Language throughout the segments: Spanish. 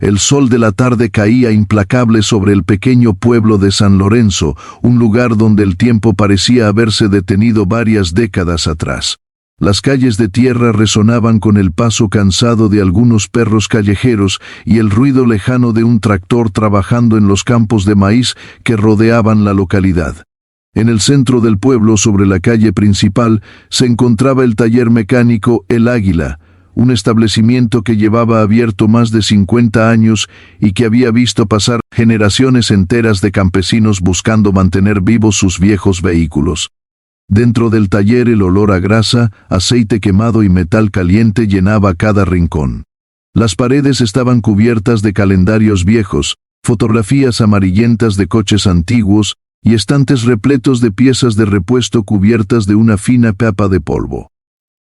el sol de la tarde caía implacable sobre el pequeño pueblo de San Lorenzo, un lugar donde el tiempo parecía haberse detenido varias décadas atrás. Las calles de tierra resonaban con el paso cansado de algunos perros callejeros y el ruido lejano de un tractor trabajando en los campos de maíz que rodeaban la localidad. En el centro del pueblo, sobre la calle principal, se encontraba el taller mecánico El Águila, un establecimiento que llevaba abierto más de 50 años y que había visto pasar generaciones enteras de campesinos buscando mantener vivos sus viejos vehículos. Dentro del taller el olor a grasa, aceite quemado y metal caliente llenaba cada rincón. Las paredes estaban cubiertas de calendarios viejos, fotografías amarillentas de coches antiguos y estantes repletos de piezas de repuesto cubiertas de una fina capa de polvo.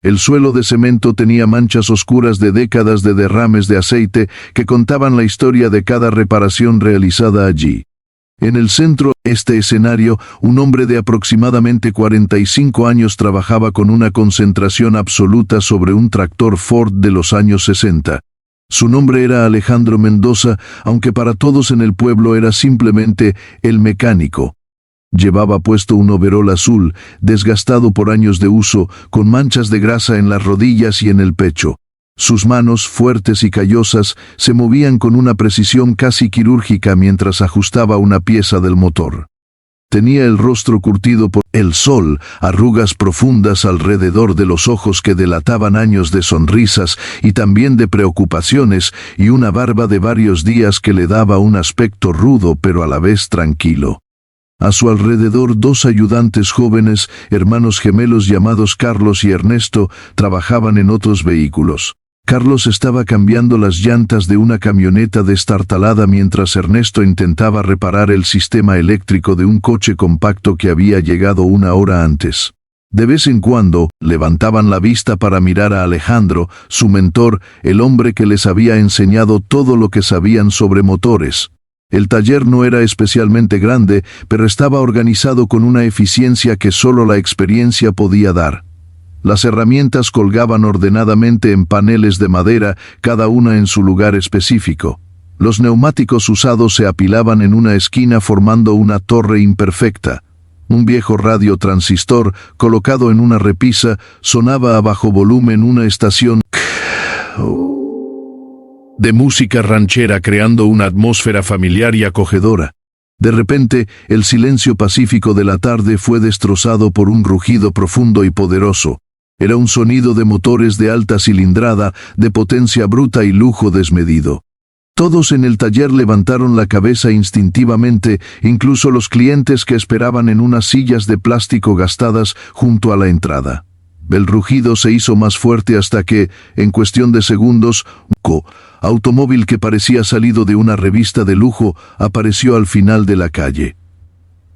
El suelo de cemento tenía manchas oscuras de décadas de derrames de aceite que contaban la historia de cada reparación realizada allí. En el centro de este escenario, un hombre de aproximadamente 45 años trabajaba con una concentración absoluta sobre un tractor Ford de los años 60. Su nombre era Alejandro Mendoza, aunque para todos en el pueblo era simplemente el mecánico. Llevaba puesto un overol azul, desgastado por años de uso, con manchas de grasa en las rodillas y en el pecho. Sus manos, fuertes y callosas, se movían con una precisión casi quirúrgica mientras ajustaba una pieza del motor. Tenía el rostro curtido por el sol, arrugas profundas alrededor de los ojos que delataban años de sonrisas y también de preocupaciones, y una barba de varios días que le daba un aspecto rudo pero a la vez tranquilo. A su alrededor 2 ayudantes jóvenes, hermanos gemelos llamados Carlos y Ernesto, trabajaban en otros vehículos. Carlos estaba cambiando las llantas de una camioneta destartalada mientras Ernesto intentaba reparar el sistema eléctrico de un coche compacto que había llegado 1 hora antes. De vez en cuando, levantaban la vista para mirar a Alejandro, su mentor, el hombre que les había enseñado todo lo que sabían sobre motores. El taller no era especialmente grande, pero estaba organizado con una eficiencia que solo la experiencia podía dar. Las herramientas colgaban ordenadamente en paneles de madera, cada una en su lugar específico. Los neumáticos usados se apilaban en una esquina formando una torre imperfecta. Un viejo radio transistor, colocado en una repisa, sonaba a bajo volumen una estación de música ranchera, creando una atmósfera familiar y acogedora. De repente, el silencio pacífico de la tarde fue destrozado por un rugido profundo y poderoso. Era un sonido de motores de alta cilindrada, de potencia bruta y lujo desmedido. Todos en el taller levantaron la cabeza instintivamente, incluso los clientes que esperaban en unas sillas de plástico gastadas junto a la entrada. El rugido se hizo más fuerte hasta que, en cuestión de segundos, un automóvil que parecía salido de una revista de lujo apareció al final de la calle.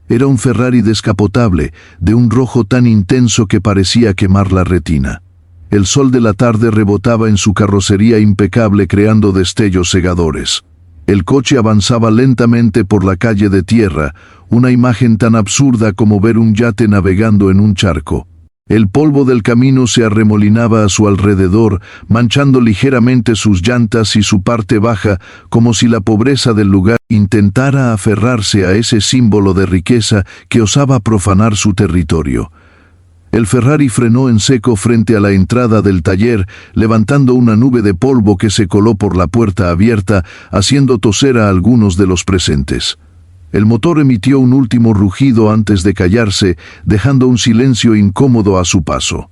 Era un Ferrari descapotable, de un rojo tan intenso que parecía quemar la retina. El sol de la tarde rebotaba en su carrocería impecable creando destellos cegadores. El coche avanzaba lentamente por la calle de tierra, una imagen tan absurda como ver un yate navegando en un charco. El polvo del camino se arremolinaba a su alrededor, manchando ligeramente sus llantas y su parte baja, como si la pobreza del lugar intentara aferrarse a ese símbolo de riqueza que osaba profanar su territorio. El Ferrari frenó en seco frente a la entrada del taller, levantando una nube de polvo que se coló por la puerta abierta, haciendo toser a algunos de los presentes. El motor emitió un último rugido antes de callarse, dejando un silencio incómodo a su paso.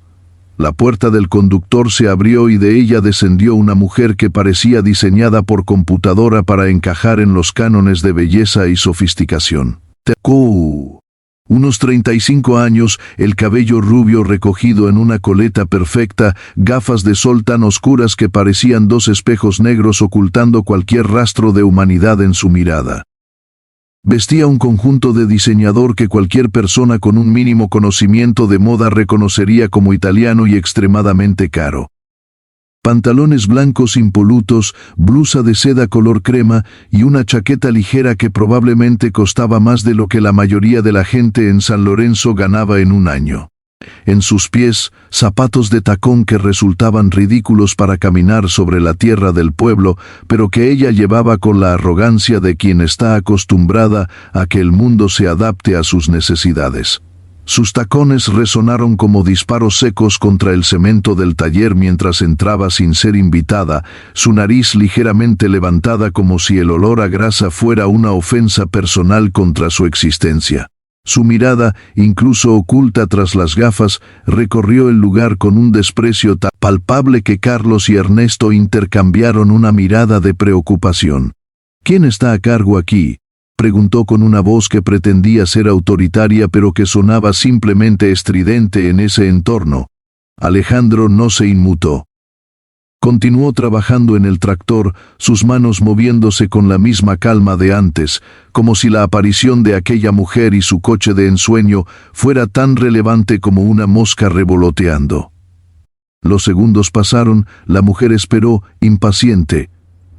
La puerta del conductor se abrió y de ella descendió una mujer que parecía diseñada por computadora para encajar en los cánones de belleza y sofisticación. Unos 35 años, el cabello rubio recogido en una coleta perfecta, gafas de sol tan oscuras que parecían 2 espejos negros ocultando cualquier rastro de humanidad en su mirada. Vestía un conjunto de diseñador que cualquier persona con un mínimo conocimiento de moda reconocería como italiano y extremadamente caro. Pantalones blancos impolutos, blusa de seda color crema y una chaqueta ligera que probablemente costaba más de lo que la mayoría de la gente en San Lorenzo ganaba en un año. en sus pies, zapatos de tacón que resultaban ridículos para caminar sobre la tierra del pueblo, pero que ella llevaba con la arrogancia de quien está acostumbrada a que el mundo se adapte a sus necesidades. Sus tacones resonaron como disparos secos contra el cemento del taller mientras entraba sin ser invitada, su nariz ligeramente levantada como si el olor a grasa fuera una ofensa personal contra su existencia. Su mirada, incluso oculta tras las gafas, recorrió el lugar con un desprecio tan palpable que Carlos y Ernesto intercambiaron una mirada de preocupación. ¿Quién está a cargo aquí?, preguntó con una voz que pretendía ser autoritaria pero que sonaba simplemente estridente en ese entorno. Alejandro no se inmutó. Continuó trabajando en el tractor, sus manos moviéndose con la misma calma de antes, como si la aparición de aquella mujer y su coche de ensueño fuera tan relevante como una mosca revoloteando. Los segundos pasaron, la mujer esperó, impaciente.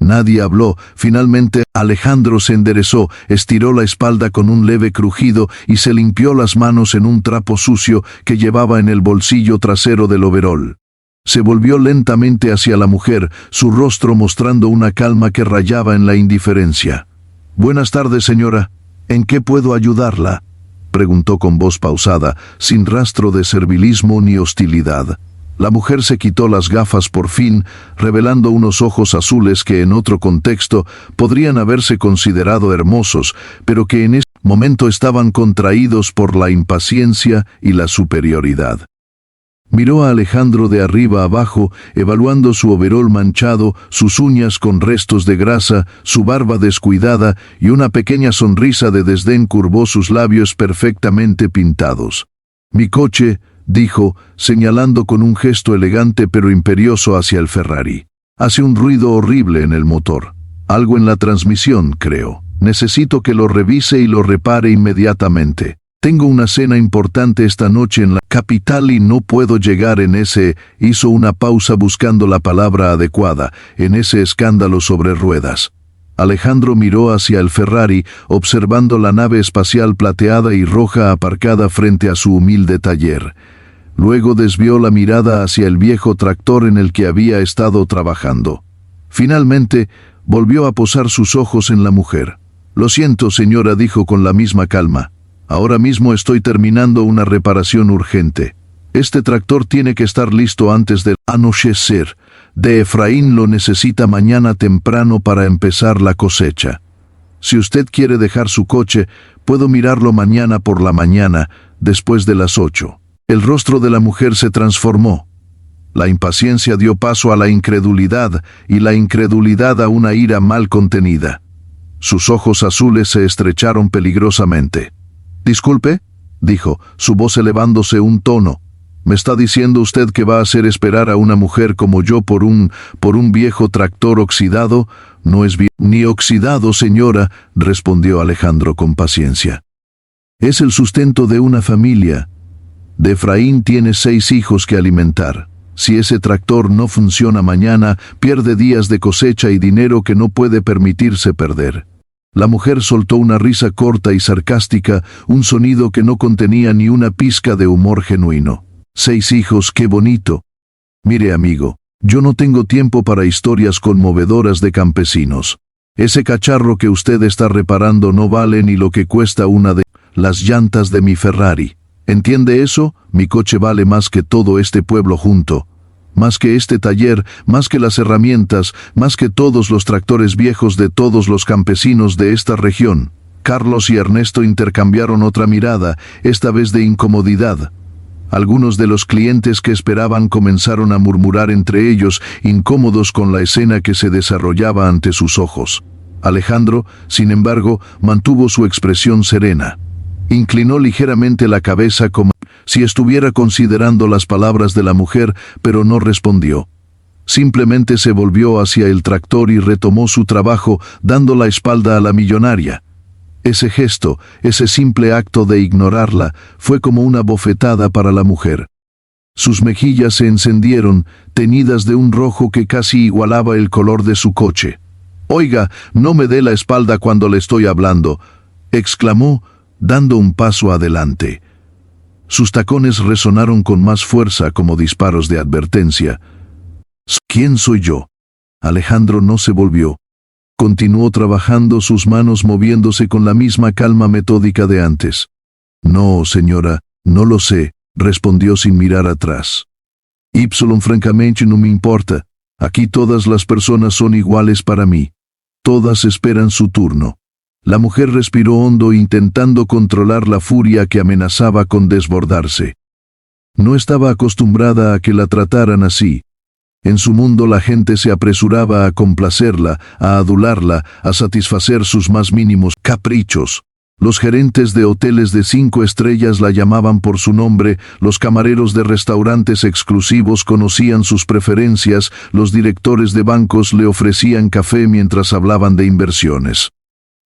Nadie habló. Finalmente, Alejandro se enderezó, estiró la espalda con un leve crujido y se limpió las manos en un trapo sucio que llevaba en el bolsillo trasero del overol. Se volvió lentamente hacia la mujer, su rostro mostrando una calma que rayaba en la indiferencia. «Buenas tardes, señora. ¿En qué puedo ayudarla?», preguntó con voz pausada, sin rastro de servilismo ni hostilidad. La mujer se quitó las gafas por fin, revelando unos ojos azules que en otro contexto podrían haberse considerado hermosos, pero que en ese momento estaban contraídos por la impaciencia y la superioridad. Miró a Alejandro de arriba abajo, evaluando su overol manchado, sus uñas con restos de grasa, su barba descuidada y una pequeña sonrisa de desdén curvó sus labios perfectamente pintados. «Mi coche», dijo, señalando con un gesto elegante pero imperioso hacia el Ferrari. «Hace un ruido horrible en el motor. Algo en la transmisión, creo. Necesito que lo revise y lo repare inmediatamente. Tengo una cena importante esta noche en la capital y no puedo llegar en ese», hizo una pausa buscando la palabra adecuada, «en ese escándalo sobre ruedas». Alejandro miró hacia el Ferrari, observando la nave espacial plateada y roja aparcada frente a su humilde taller. Luego desvió la mirada hacia el viejo tractor en el que había estado trabajando. Finalmente, volvió a posar sus ojos en la mujer. «Lo siento, señora», dijo con la misma calma. «Ahora mismo estoy terminando una reparación urgente. Este tractor tiene que estar listo antes del anochecer. De Efraín lo necesita mañana temprano para empezar la cosecha. Si usted quiere dejar su coche, puedo mirarlo mañana por la mañana, después de las 8. El rostro de la mujer se transformó. La impaciencia dio paso a la incredulidad y la incredulidad a una ira mal contenida. Sus ojos azules se estrecharon peligrosamente. «Disculpe», dijo, su voz elevándose un tono. «¿Me está diciendo usted que va a hacer esperar a una mujer como yo por un viejo tractor oxidado?» «No es ni oxidado, señora», respondió Alejandro con paciencia. «Es el sustento de una familia. De Efraín tiene 6 hijos que alimentar. Si ese tractor no funciona mañana, pierde días de cosecha y dinero que no puede permitirse perder». La mujer soltó una risa corta y sarcástica, un sonido que no contenía ni una pizca de humor genuino. «6 hijos, qué bonito. Mire, amigo, yo no tengo tiempo para historias conmovedoras de campesinos. Ese cacharro que usted está reparando no vale ni lo que cuesta una de las llantas de mi Ferrari. ¿Entiende eso? Mi coche vale más que todo este pueblo junto. Más que este taller, más que las herramientas, más que todos los tractores viejos de todos los campesinos de esta región». Carlos y Ernesto intercambiaron otra mirada, esta vez de incomodidad. Algunos de los clientes que esperaban comenzaron a murmurar entre ellos, incómodos con la escena que se desarrollaba ante sus ojos. Alejandro, sin embargo, mantuvo su expresión serena. Inclinó ligeramente la cabeza como si estuviera considerando las palabras de la mujer, pero no respondió. Simplemente se volvió hacia el tractor y retomó su trabajo, dando la espalda a la millonaria. Ese gesto, ese simple acto de ignorarla, fue como una bofetada para la mujer. Sus mejillas se encendieron, teñidas de un rojo que casi igualaba el color de su coche. «Oiga, no me dé la espalda cuando le estoy hablando», exclamó, dando un paso adelante. Sus tacones resonaron con más fuerza como disparos de advertencia. ¿Quién soy yo? Alejandro no se volvió. Continuó trabajando, sus manos moviéndose con la misma calma metódica de antes. No, señora, no lo sé, respondió sin mirar atrás. Francamente no me importa. Aquí todas las personas son iguales para mí. Todas esperan su turno. La mujer respiró hondo intentando controlar la furia que amenazaba con desbordarse. No estaba acostumbrada a que la trataran así. En su mundo la gente se apresuraba a complacerla, a adularla, a satisfacer sus más mínimos caprichos. Los gerentes de hoteles de 5 estrellas la llamaban por su nombre, los camareros de restaurantes exclusivos conocían sus preferencias, los directores de bancos le ofrecían café mientras hablaban de inversiones.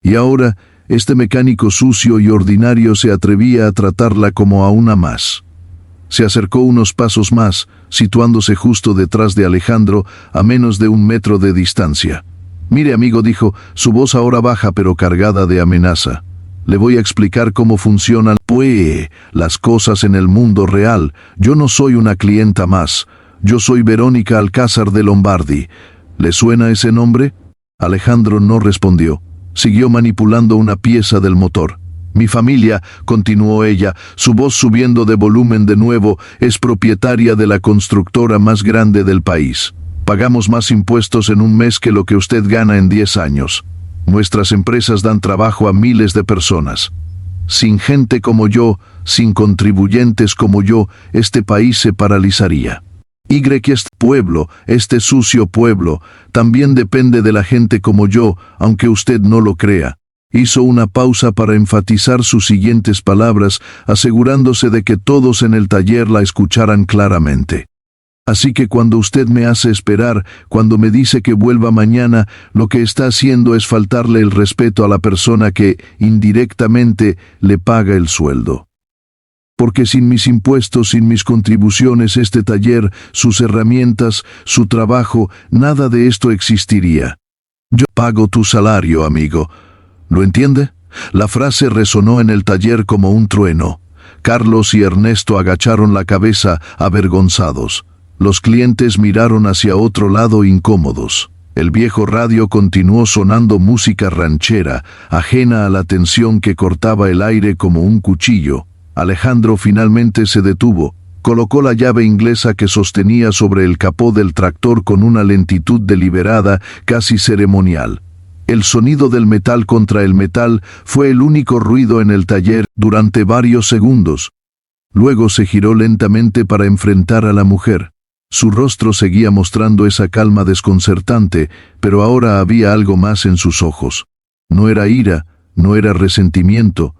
Y ahora, este mecánico sucio y ordinario se atrevía a tratarla como a una más. Se acercó unos pasos más, situándose justo detrás de Alejandro, a menos de 1 metro de distancia. Mire, amigo, dijo, su voz ahora baja pero cargada de amenaza. Le voy a explicar cómo funcionan las cosas en el mundo real. Yo no soy una clienta más. Yo soy Verónica Alcázar de Lombardi. ¿Le suena ese nombre? Alejandro no respondió. Siguió manipulando una pieza del motor. Mi familia, continuó ella, su voz subiendo de volumen de nuevo, es propietaria de la constructora más grande del país. Pagamos más impuestos en un mes que lo que usted gana en 10 años. Nuestras empresas dan trabajo a miles de personas. Sin gente como yo, sin contribuyentes como yo, este país se paralizaría. Este pueblo, este sucio pueblo, también depende de la gente como yo, aunque usted no lo crea. Hizo una pausa para enfatizar sus siguientes palabras, asegurándose de que todos en el taller la escucharan claramente. Así que cuando usted me hace esperar, cuando me dice que vuelva mañana, lo que está haciendo es faltarle el respeto a la persona que, indirectamente, le paga el sueldo. Porque sin mis impuestos, sin mis contribuciones, este taller, sus herramientas, su trabajo, nada de esto existiría. Yo pago tu salario, amigo. ¿Lo entiende? La frase resonó en el taller como un trueno. Carlos y Ernesto agacharon la cabeza, avergonzados. Los clientes miraron hacia otro lado incómodos. El viejo radio continuó sonando música ranchera, ajena a la tensión que cortaba el aire como un cuchillo. Alejandro finalmente se detuvo, colocó la llave inglesa que sostenía sobre el capó del tractor con una lentitud deliberada, casi ceremonial. El sonido del metal contra el metal fue el único ruido en el taller durante varios segundos. Luego se giró lentamente para enfrentar a la mujer. Su rostro seguía mostrando esa calma desconcertante, pero ahora había algo más en sus ojos. No era ira, no era resentimiento.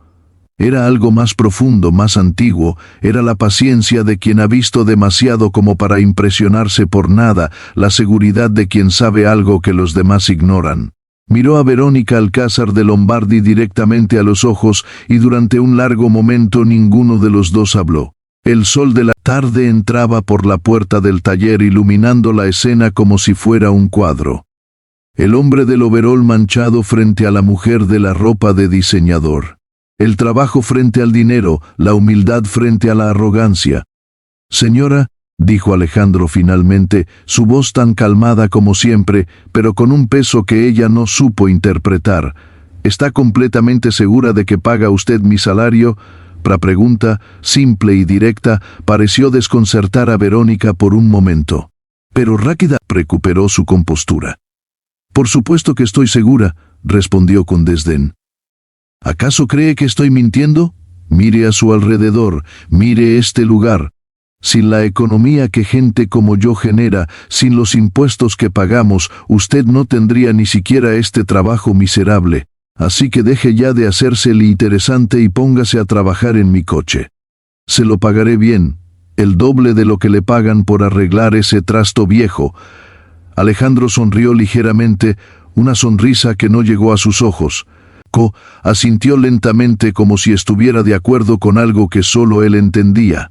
Era algo más profundo, más antiguo, era la paciencia de quien ha visto demasiado como para impresionarse por nada, la seguridad de quien sabe algo que los demás ignoran. Miró a Verónica Alcázar de Lombardi directamente a los ojos y durante un largo momento ninguno de los dos habló. El sol de la tarde entraba por la puerta del taller iluminando la escena como si fuera un cuadro. El hombre del overol manchado frente a la mujer de la ropa de diseñador. El trabajo frente al dinero, la humildad frente a la arrogancia. Señora, dijo Alejandro finalmente, su voz tan calmada como siempre, pero con un peso que ella no supo interpretar. ¿Está completamente segura de que paga usted mi salario? La pregunta, simple y directa, pareció desconcertar a Verónica por un momento. Pero rápida recuperó su compostura. Por supuesto que estoy segura, respondió con desdén. ¿Acaso cree que estoy mintiendo? Mire a su alrededor, mire este lugar. Sin la economía que gente como yo genera, sin los impuestos que pagamos, usted no tendría ni siquiera este trabajo miserable. Así que deje ya de hacerse el interesante y póngase a trabajar en mi coche. Se lo pagaré bien, el doble de lo que le pagan por arreglar ese trasto viejo. Alejandro sonrió ligeramente, una sonrisa que no llegó a sus ojos. Asintió lentamente como si estuviera de acuerdo con algo que solo él entendía.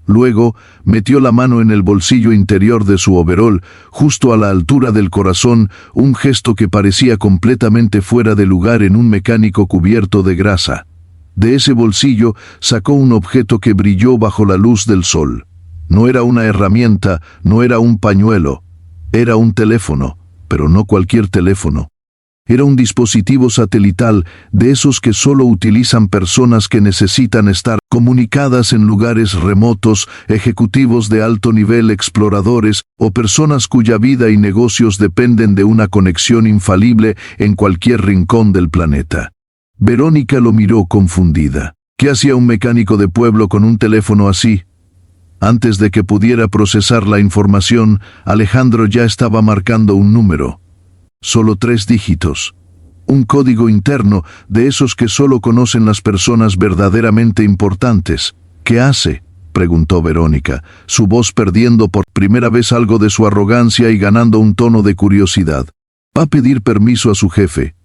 Luego, metió la mano en el bolsillo interior de su overol, justo a la altura del corazón, un gesto que parecía completamente fuera de lugar en un mecánico cubierto de grasa. De ese bolsillo sacó un objeto que brilló bajo la luz del sol. No era una herramienta, no era un pañuelo. Era un teléfono, pero no cualquier teléfono. Era un dispositivo satelital de esos que solo utilizan personas que necesitan estar comunicadas en lugares remotos, ejecutivos de alto nivel, exploradores o personas cuya vida y negocios dependen de una conexión infalible en cualquier rincón del planeta. Verónica lo miró confundida. ¿Qué hacía un mecánico de pueblo con un teléfono así? Antes de que pudiera procesar la información, Alejandro ya estaba marcando un número. Solo 3 dígitos. Un código interno de esos que solo conocen las personas verdaderamente importantes. ¿Qué hace?, preguntó Verónica, su voz perdiendo por primera vez algo de su arrogancia y ganando un tono de curiosidad. ¿Va a pedir permiso a su jefe?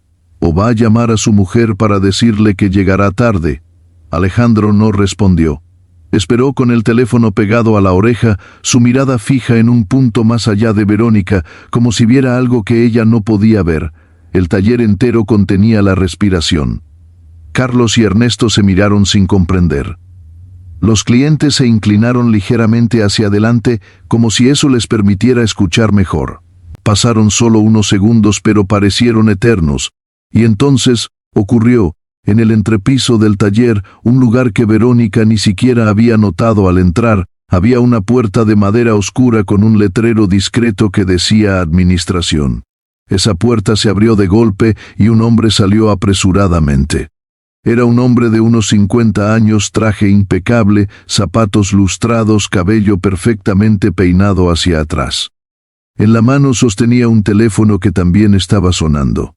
¿O va a llamar a su mujer para decirle que llegará tarde? Alejandro no respondió. Esperó con el teléfono pegado a la oreja, su mirada fija en un punto más allá de Verónica, como si viera algo que ella no podía ver. El taller entero contenía la respiración. Carlos y Ernesto se miraron sin comprender. Los clientes se inclinaron ligeramente hacia adelante, como si eso les permitiera escuchar mejor. Pasaron solo unos segundos, pero parecieron eternos. Y entonces ocurrió. En el entrepiso del taller, un lugar que Verónica ni siquiera había notado al entrar, había una puerta de madera oscura con un letrero discreto que decía Administración. Esa puerta se abrió de golpe y un hombre salió apresuradamente. Era un hombre de unos 50 años, traje impecable, zapatos lustrados, cabello perfectamente peinado hacia atrás. En la mano sostenía un teléfono que también estaba sonando.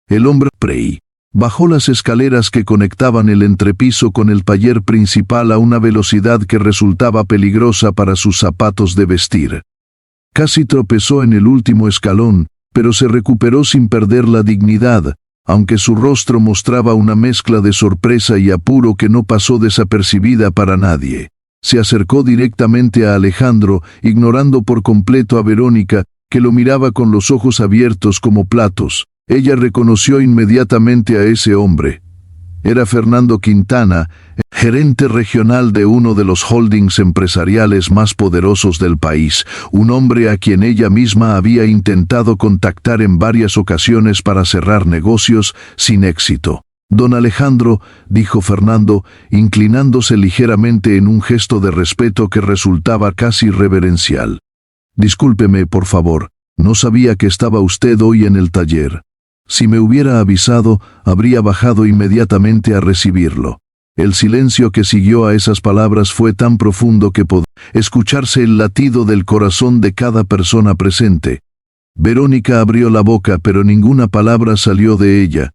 El hombre Prey bajó las escaleras que conectaban el entrepiso con el taller principal a una velocidad que resultaba peligrosa para sus zapatos de vestir. Casi tropezó en el último escalón, pero se recuperó sin perder la dignidad, aunque su rostro mostraba una mezcla de sorpresa y apuro que no pasó desapercibida para nadie. Se acercó directamente a Alejandro, ignorando por completo a Verónica, que lo miraba con los ojos abiertos como platos. Ella reconoció inmediatamente a ese hombre. Era Fernando Quintana, gerente regional de uno de los holdings empresariales más poderosos del país, un hombre a quien ella misma había intentado contactar en varias ocasiones para cerrar negocios, sin éxito. Don Alejandro, dijo Fernando, inclinándose ligeramente en un gesto de respeto que resultaba casi reverencial. Discúlpeme, por favor, no sabía que estaba usted hoy en el taller. Si me hubiera avisado, habría bajado inmediatamente a recibirlo. El silencio que siguió a esas palabras fue tan profundo que podía escucharse el latido del corazón de cada persona presente. Verónica abrió la boca, pero ninguna palabra salió de ella.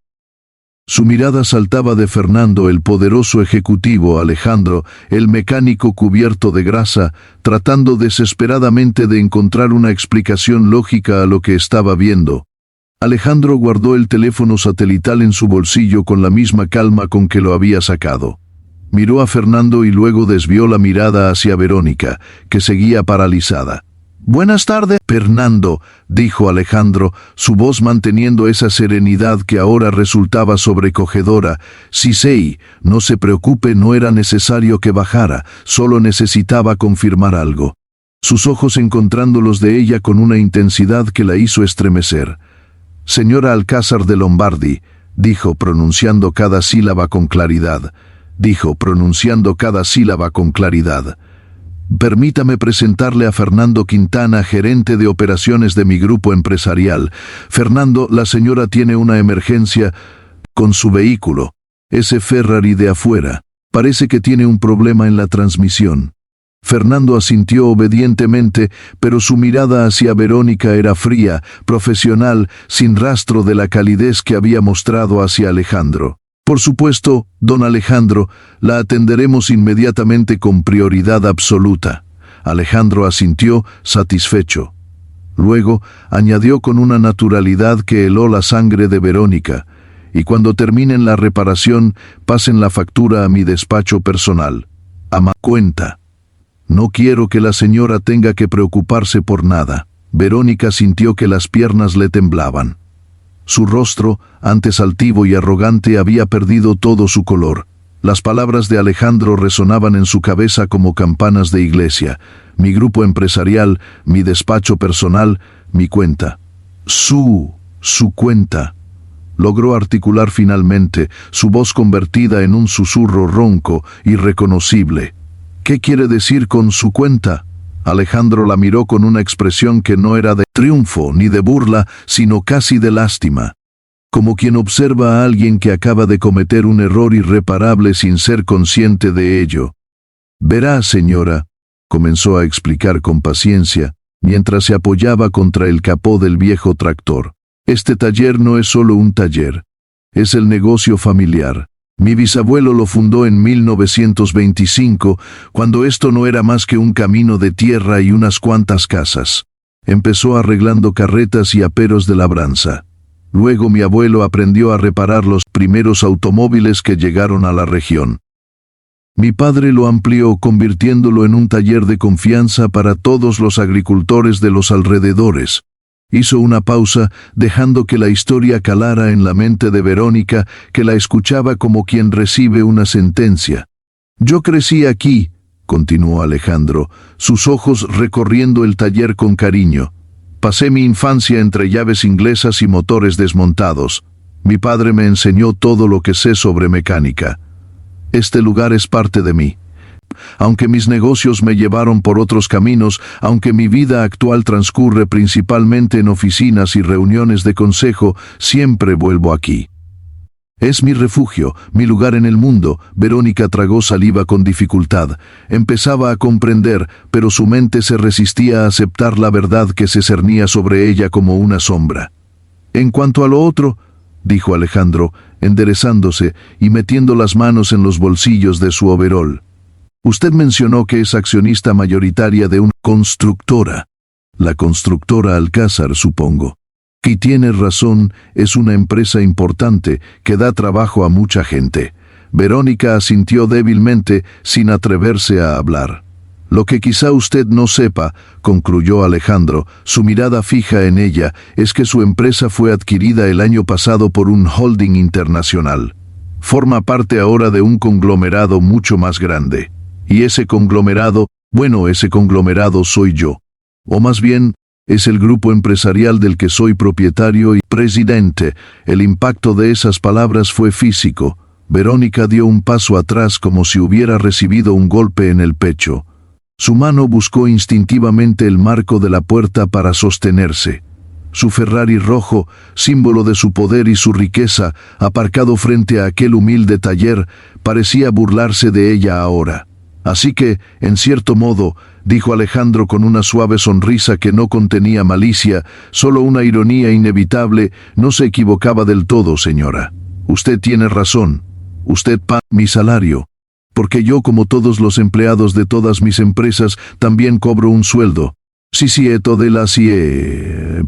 Su mirada saltaba de Fernando, el poderoso ejecutivo, a Alejandro, el mecánico cubierto de grasa, tratando desesperadamente de encontrar una explicación lógica a lo que estaba viendo. Alejandro guardó el teléfono satelital en su bolsillo con la misma calma con que lo había sacado. Miró a Fernando y luego desvió la mirada hacia Verónica, que seguía paralizada. «Buenas tardes, Fernando», dijo Alejandro, su voz manteniendo esa serenidad que ahora resultaba sobrecogedora. «Sí, no se preocupe, no era necesario que bajara, solo necesitaba confirmar algo». Sus ojos encontrando los de ella con una intensidad que la hizo estremecer. «Señora Alcázar de Lombardi», dijo pronunciando cada sílaba con claridad. «Permítame presentarle a Fernando Quintana, gerente de operaciones de mi grupo empresarial. Fernando, la señora tiene una emergencia con su vehículo. Ese Ferrari de afuera. Parece que tiene un problema en la transmisión». Fernando asintió obedientemente, pero su mirada hacia Verónica era fría, profesional, sin rastro de la calidez que había mostrado hacia Alejandro. «Por supuesto, don Alejandro, la atenderemos inmediatamente con prioridad absoluta». Alejandro asintió, satisfecho. Luego, añadió con una naturalidad que heló la sangre de Verónica, «Y cuando terminen la reparación, pasen la factura a mi despacho personal. Ama cuenta. No quiero que la señora tenga que preocuparse por nada». Verónica sintió que las piernas le temblaban. Su rostro, antes altivo y arrogante, había perdido todo su color. Las palabras de Alejandro resonaban en su cabeza como campanas de iglesia. Mi grupo empresarial, mi despacho personal, mi cuenta. Su cuenta. Logró articular finalmente, su voz convertida en un susurro ronco, irreconocible. ¿Qué quiere decir con su cuenta? Alejandro la miró con una expresión que no era de triunfo ni de burla, sino casi de lástima. Como quien observa a alguien que acaba de cometer un error irreparable sin ser consciente de ello. Verá, señora, comenzó a explicar con paciencia, mientras se apoyaba contra el capó del viejo tractor. Este taller no es solo un taller, es el negocio familiar. Mi bisabuelo lo fundó en 1925, cuando esto no era más que un camino de tierra y unas cuantas casas. Empezó arreglando carretas y aperos de labranza. Luego mi abuelo aprendió a reparar los primeros automóviles que llegaron a la región. Mi padre lo amplió convirtiéndolo en un taller de confianza para todos los agricultores de los alrededores. Hizo una pausa, dejando que la historia calara en la mente de Verónica, que la escuchaba como quien recibe una sentencia. Yo crecí aquí, continuó Alejandro, sus ojos recorriendo el taller con cariño. Pasé mi infancia entre llaves inglesas y motores desmontados. Mi padre me enseñó todo lo que sé sobre mecánica. Este lugar es parte de mí. Aunque mis negocios me llevaron por otros caminos, aunque mi vida actual transcurre principalmente en oficinas y reuniones de consejo, siempre vuelvo aquí. Es mi refugio, mi lugar en el mundo. Verónica tragó saliva con dificultad. Empezaba a comprender, pero su mente se resistía a aceptar la verdad que se cernía sobre ella como una sombra. En cuanto a lo otro, dijo Alejandro, enderezándose y metiendo las manos en los bolsillos de su overol. Usted mencionó que es accionista mayoritaria de una constructora. La constructora Alcázar, supongo. Y tiene razón, es una empresa importante que da trabajo a mucha gente. Verónica asintió débilmente, sin atreverse a hablar. Lo que quizá usted no sepa, concluyó Alejandro, su mirada fija en ella, es que su empresa fue adquirida el año pasado por un holding internacional. Forma parte ahora de un conglomerado mucho más grande. Y ese conglomerado soy yo. O más bien, es el grupo empresarial del que soy propietario y presidente. El impacto de esas palabras fue físico. Verónica dio un paso atrás como si hubiera recibido un golpe en el pecho. Su mano buscó instintivamente el marco de la puerta para sostenerse. Su Ferrari rojo, símbolo de su poder y su riqueza, aparcado frente a aquel humilde taller, parecía burlarse de ella ahora. Así que, en cierto modo, dijo Alejandro con una suave sonrisa que no contenía malicia, solo una ironía inevitable, no se equivocaba del todo, señora. Usted tiene razón. Usted paga mi salario. Porque yo, como todos los empleados de todas mis empresas, también cobro un sueldo. Sí,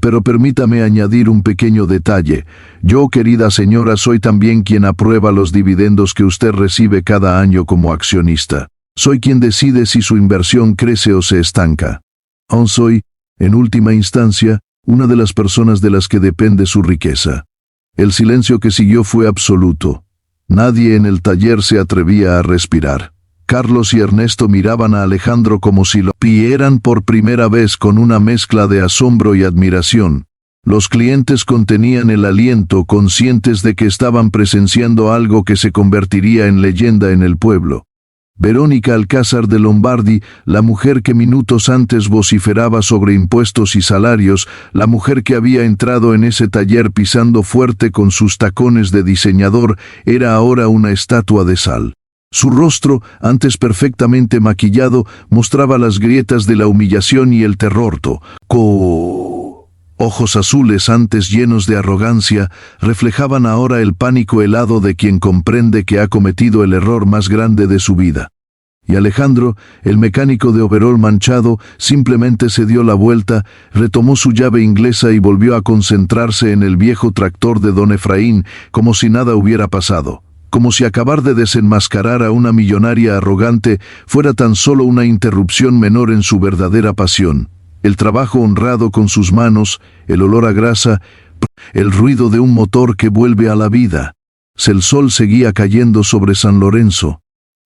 pero permítame añadir un pequeño detalle. Yo, querida señora, soy también quien aprueba los dividendos que usted recibe cada año como accionista. Soy quien decide si su inversión crece o se estanca. Aún soy, en última instancia, una de las personas de las que depende su riqueza. El silencio que siguió fue absoluto. Nadie en el taller se atrevía a respirar. Carlos y Ernesto miraban a Alejandro como si lo vieran por primera vez con una mezcla de asombro y admiración. Los clientes contenían el aliento, conscientes de que estaban presenciando algo que se convertiría en leyenda en el pueblo. Verónica Alcázar de Lombardi, la mujer que minutos antes vociferaba sobre impuestos y salarios, la mujer que había entrado en ese taller pisando fuerte con sus tacones de diseñador, era ahora una estatua de sal. Su rostro, antes perfectamente maquillado, mostraba las grietas de la humillación y el terror. Ojos azules, antes llenos de arrogancia, reflejaban ahora el pánico helado de quien comprende que ha cometido el error más grande de su vida. Y Alejandro, el mecánico de overol manchado, simplemente se dio la vuelta, retomó su llave inglesa y volvió a concentrarse en el viejo tractor de don Efraín, como si nada hubiera pasado. Como si acabar de desenmascarar a una millonaria arrogante fuera tan solo una interrupción menor en su verdadera pasión. El trabajo honrado con sus manos, el olor a grasa, el ruido de un motor que vuelve a la vida. El sol seguía cayendo sobre San Lorenzo.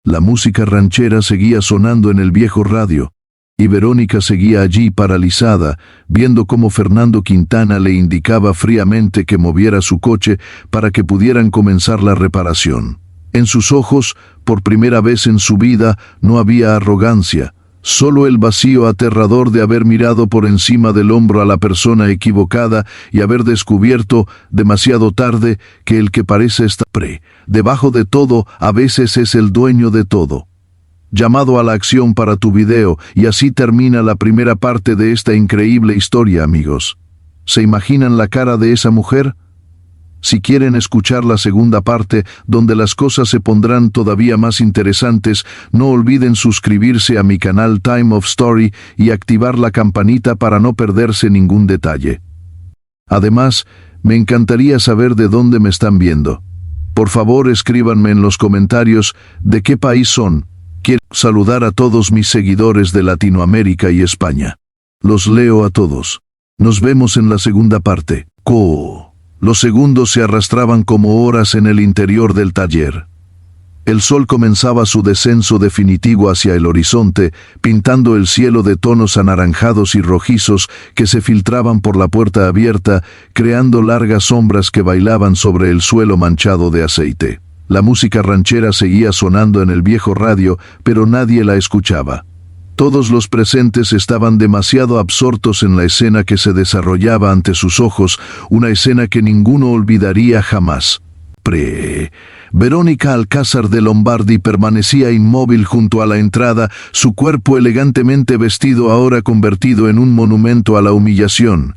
La música ranchera seguía sonando en el viejo radio. Y Verónica seguía allí paralizada, viendo cómo Fernando Quintana le indicaba fríamente que moviera su coche para que pudieran comenzar la reparación. En sus ojos, por primera vez en su vida, no había arrogancia, solo el vacío aterrador de haber mirado por encima del hombro a la persona equivocada y haber descubierto, demasiado tarde, que el que parece estar debajo de todo, a veces es el dueño de todo. Llamado a la acción para tu video, y así termina la primera parte de esta increíble historia, amigos. ¿Se imaginan la cara de esa mujer? Si quieren escuchar la segunda parte, donde las cosas se pondrán todavía más interesantes, no olviden suscribirse a mi canal Time of Story y activar la campanita para no perderse ningún detalle. Además, me encantaría saber de dónde me están viendo. Por favor, escríbanme en los comentarios de qué país son. Quiero saludar a todos mis seguidores de Latinoamérica y España. Los leo a todos. Nos vemos en la segunda parte. Los segundos se arrastraban como horas en el interior del taller. El sol comenzaba su descenso definitivo hacia el horizonte, pintando el cielo de tonos anaranjados y rojizos que se filtraban por la puerta abierta, creando largas sombras que bailaban sobre el suelo manchado de aceite. La música ranchera seguía sonando en el viejo radio, pero nadie la escuchaba. Todos los presentes estaban demasiado absortos en la escena que se desarrollaba ante sus ojos, una escena que ninguno olvidaría jamás. Verónica Alcázar de Lombardi permanecía inmóvil junto a la entrada, su cuerpo elegantemente vestido ahora convertido en un monumento a la humillación.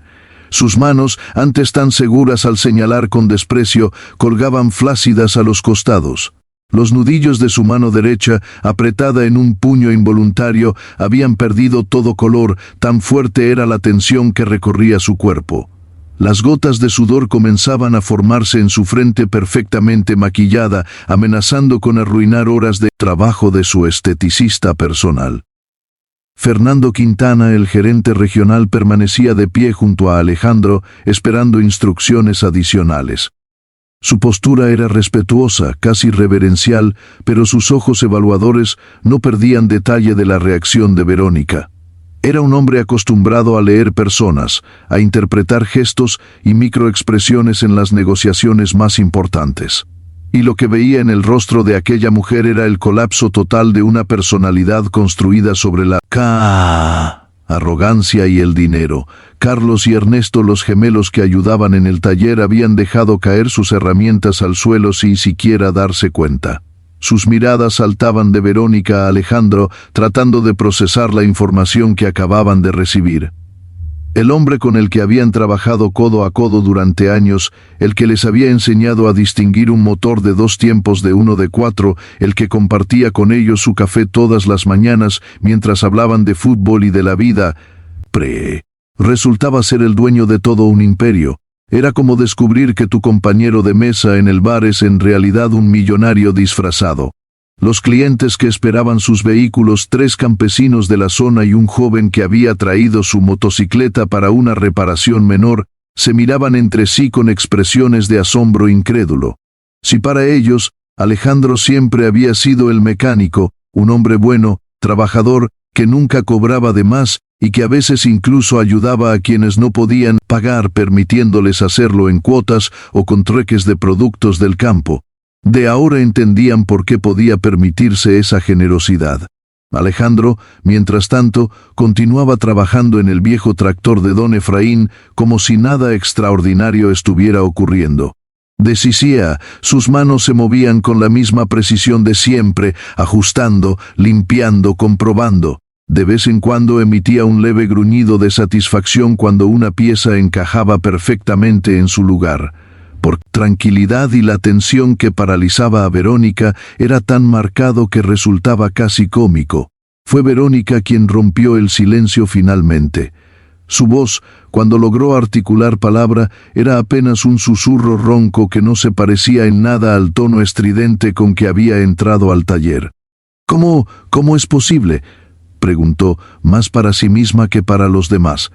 Sus manos, antes tan seguras al señalar con desprecio, colgaban flácidas a los costados. Los nudillos de su mano derecha, apretada en un puño involuntario, habían perdido todo color, tan fuerte era la tensión que recorría su cuerpo. Las gotas de sudor comenzaban a formarse en su frente perfectamente maquillada, amenazando con arruinar horas de trabajo de su esteticista personal. Fernando Quintana, el gerente regional, permanecía de pie junto a Alejandro, esperando instrucciones adicionales. Su postura era respetuosa, casi reverencial, pero sus ojos evaluadores no perdían detalle de la reacción de Verónica. Era un hombre acostumbrado a leer personas, a interpretar gestos y microexpresiones en las negociaciones más importantes. Y lo que veía en el rostro de aquella mujer era el colapso total de una personalidad construida sobre la arrogancia y el dinero. Carlos y Ernesto, los gemelos que ayudaban en el taller, habían dejado caer sus herramientas al suelo sin siquiera darse cuenta. Sus miradas saltaban de Verónica a Alejandro, tratando de procesar la información que acababan de recibir. El hombre con el que habían trabajado codo a codo durante años, el que les había enseñado a distinguir un motor de 2 tiempos de uno de 4, el que compartía con ellos su café todas las mañanas mientras hablaban de fútbol y de la vida, resultaba ser el dueño de todo un imperio. Era como descubrir que tu compañero de mesa en el bar es en realidad un millonario disfrazado. Los clientes que esperaban sus vehículos, 3 campesinos de la zona y un joven que había traído su motocicleta para una reparación menor, se miraban entre sí con expresiones de asombro incrédulo. Si para ellos, Alejandro siempre había sido el mecánico, un hombre bueno, trabajador, que nunca cobraba de más y que a veces incluso ayudaba a quienes no podían pagar, permitiéndoles hacerlo en cuotas o con trueques de productos del campo. De ahora entendían por qué podía permitirse esa generosidad. Alejandro, mientras tanto, continuaba trabajando en el viejo tractor de don Efraín como si nada extraordinario estuviera ocurriendo. Desisía, sus manos se movían con la misma precisión de siempre, ajustando, limpiando, comprobando. De vez en cuando emitía un leve gruñido de satisfacción cuando una pieza encajaba perfectamente en su lugar. Por tranquilidad y la tensión que paralizaba a Verónica era tan marcado que resultaba casi cómico. Fue Verónica quien rompió el silencio finalmente. Su voz, cuando logró articular palabra, era apenas un susurro ronco que no se parecía en nada al tono estridente con que había entrado al taller. ¿Cómo es posible?, preguntó, más para sí misma que para los demás.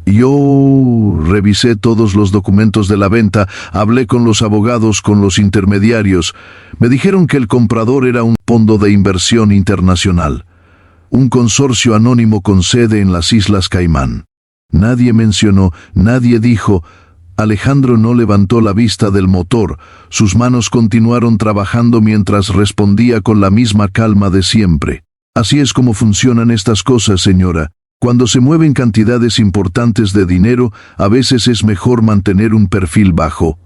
Yo revisé todos los documentos de la venta, hablé con los abogados, con los intermediarios. Me dijeron que el comprador era un fondo de inversión internacional, un consorcio anónimo con sede en las Islas Caimán. Nadie mencionó, nadie dijo. Alejandro no levantó la vista del motor, sus manos continuaron trabajando mientras respondía con la misma calma de siempre. Así es como funcionan estas cosas, señora. Cuando se mueven cantidades importantes de dinero, a veces es mejor mantener un perfil bajo.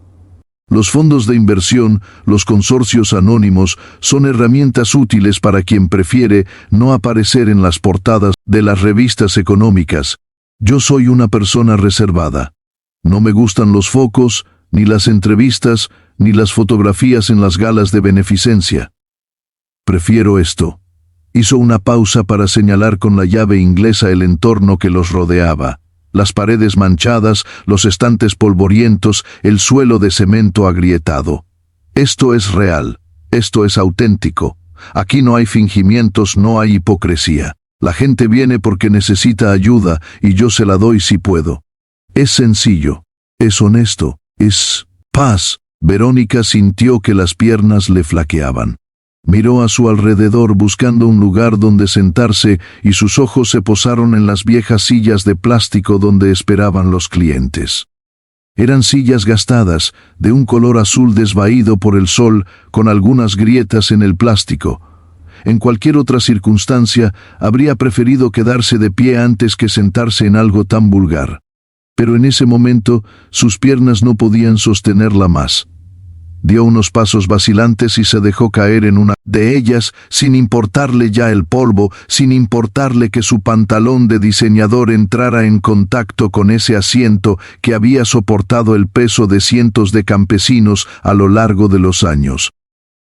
Los fondos de inversión, los consorcios anónimos, son herramientas útiles para quien prefiere no aparecer en las portadas de las revistas económicas. Yo soy una persona reservada. No me gustan los focos, ni las entrevistas, ni las fotografías en las galas de beneficencia. Prefiero esto. Hizo una pausa para señalar con la llave inglesa el entorno que los rodeaba. Las paredes manchadas, los estantes polvorientos, el suelo de cemento agrietado. Esto es real, esto es auténtico. Aquí no hay fingimientos, no hay hipocresía. La gente viene porque necesita ayuda y yo se la doy si puedo. Es sencillo, es honesto, es paz. Verónica sintió que las piernas le flaqueaban. Miró a su alrededor buscando un lugar donde sentarse y sus ojos se posaron en las viejas sillas de plástico donde esperaban los clientes. Eran sillas gastadas, de un color azul desvaído por el sol, con algunas grietas en el plástico. En cualquier otra circunstancia, habría preferido quedarse de pie antes que sentarse en algo tan vulgar. Pero en ese momento, sus piernas no podían sostenerla más. Dio unos pasos vacilantes y se dejó caer en una de ellas, sin importarle ya el polvo, sin importarle que su pantalón de diseñador entrara en contacto con ese asiento que había soportado el peso de cientos de campesinos a lo largo de los años.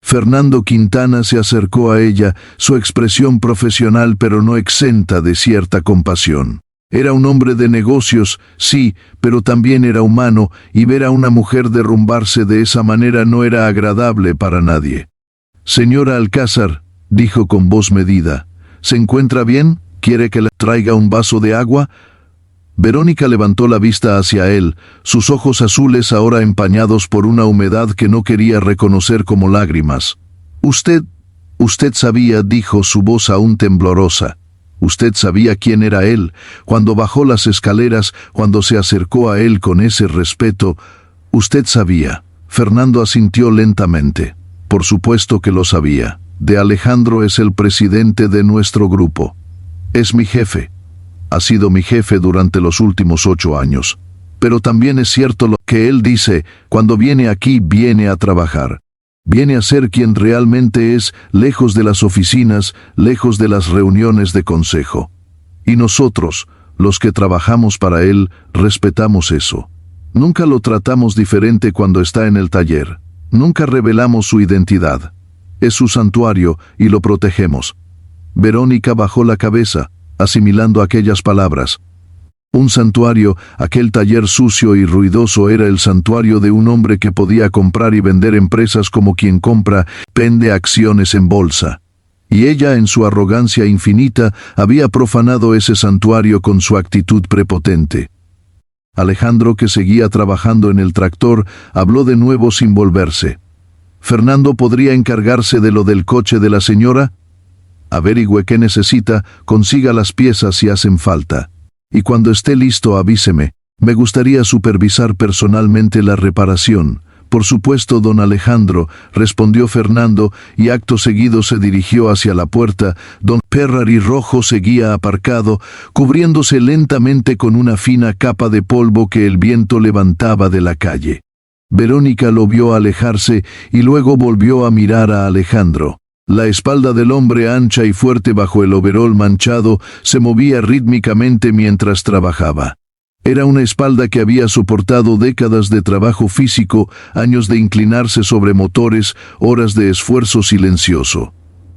Fernando Quintana se acercó a ella, su expresión profesional pero no exenta de cierta compasión. Era un hombre de negocios, sí, pero también era humano, y ver a una mujer derrumbarse de esa manera no era agradable para nadie. «Señora Alcázar», dijo con voz medida, «¿se encuentra bien? ¿Quiere que le traiga un vaso de agua?» Verónica levantó la vista hacia él, sus ojos azules ahora empañados por una humedad que no quería reconocer como lágrimas. Usted sabía», dijo su voz aún temblorosa. Usted sabía quién era él, cuando bajó las escaleras, cuando se acercó a él con ese respeto. Usted sabía. Fernando asintió lentamente. Por supuesto que lo sabía. De Alejandro es el presidente de nuestro grupo. Es mi jefe. Ha sido mi jefe durante los últimos 8 años. Pero también es cierto lo que él dice, cuando viene aquí viene a trabajar. Viene a ser quien realmente es, lejos de las oficinas, lejos de las reuniones de consejo. Y nosotros, los que trabajamos para él, respetamos eso. Nunca lo tratamos diferente cuando está en el taller. Nunca revelamos su identidad. Es su santuario y lo protegemos. Verónica bajó la cabeza, asimilando aquellas palabras. Un santuario, aquel taller sucio y ruidoso era el santuario de un hombre que podía comprar y vender empresas como quien compra, vende acciones en bolsa. Y ella, en su arrogancia infinita, había profanado ese santuario con su actitud prepotente. Alejandro, que seguía trabajando en el tractor, habló de nuevo sin volverse. «¿Fernando podría encargarse de lo del coche de la señora? Averigüe qué necesita, consiga las piezas si hacen falta. Y cuando esté listo avíseme. Me gustaría supervisar personalmente la reparación». «Por supuesto, don Alejandro», respondió Fernando, y acto seguido se dirigió hacia la puerta. Don Ferrari rojo seguía aparcado, cubriéndose lentamente con una fina capa de polvo que el viento levantaba de la calle. Verónica lo vio alejarse y luego volvió a mirar a Alejandro. La espalda del hombre, ancha y fuerte bajo el overol manchado, se movía rítmicamente mientras trabajaba. Era una espalda que había soportado décadas de trabajo físico, años de inclinarse sobre motores, horas de esfuerzo silencioso.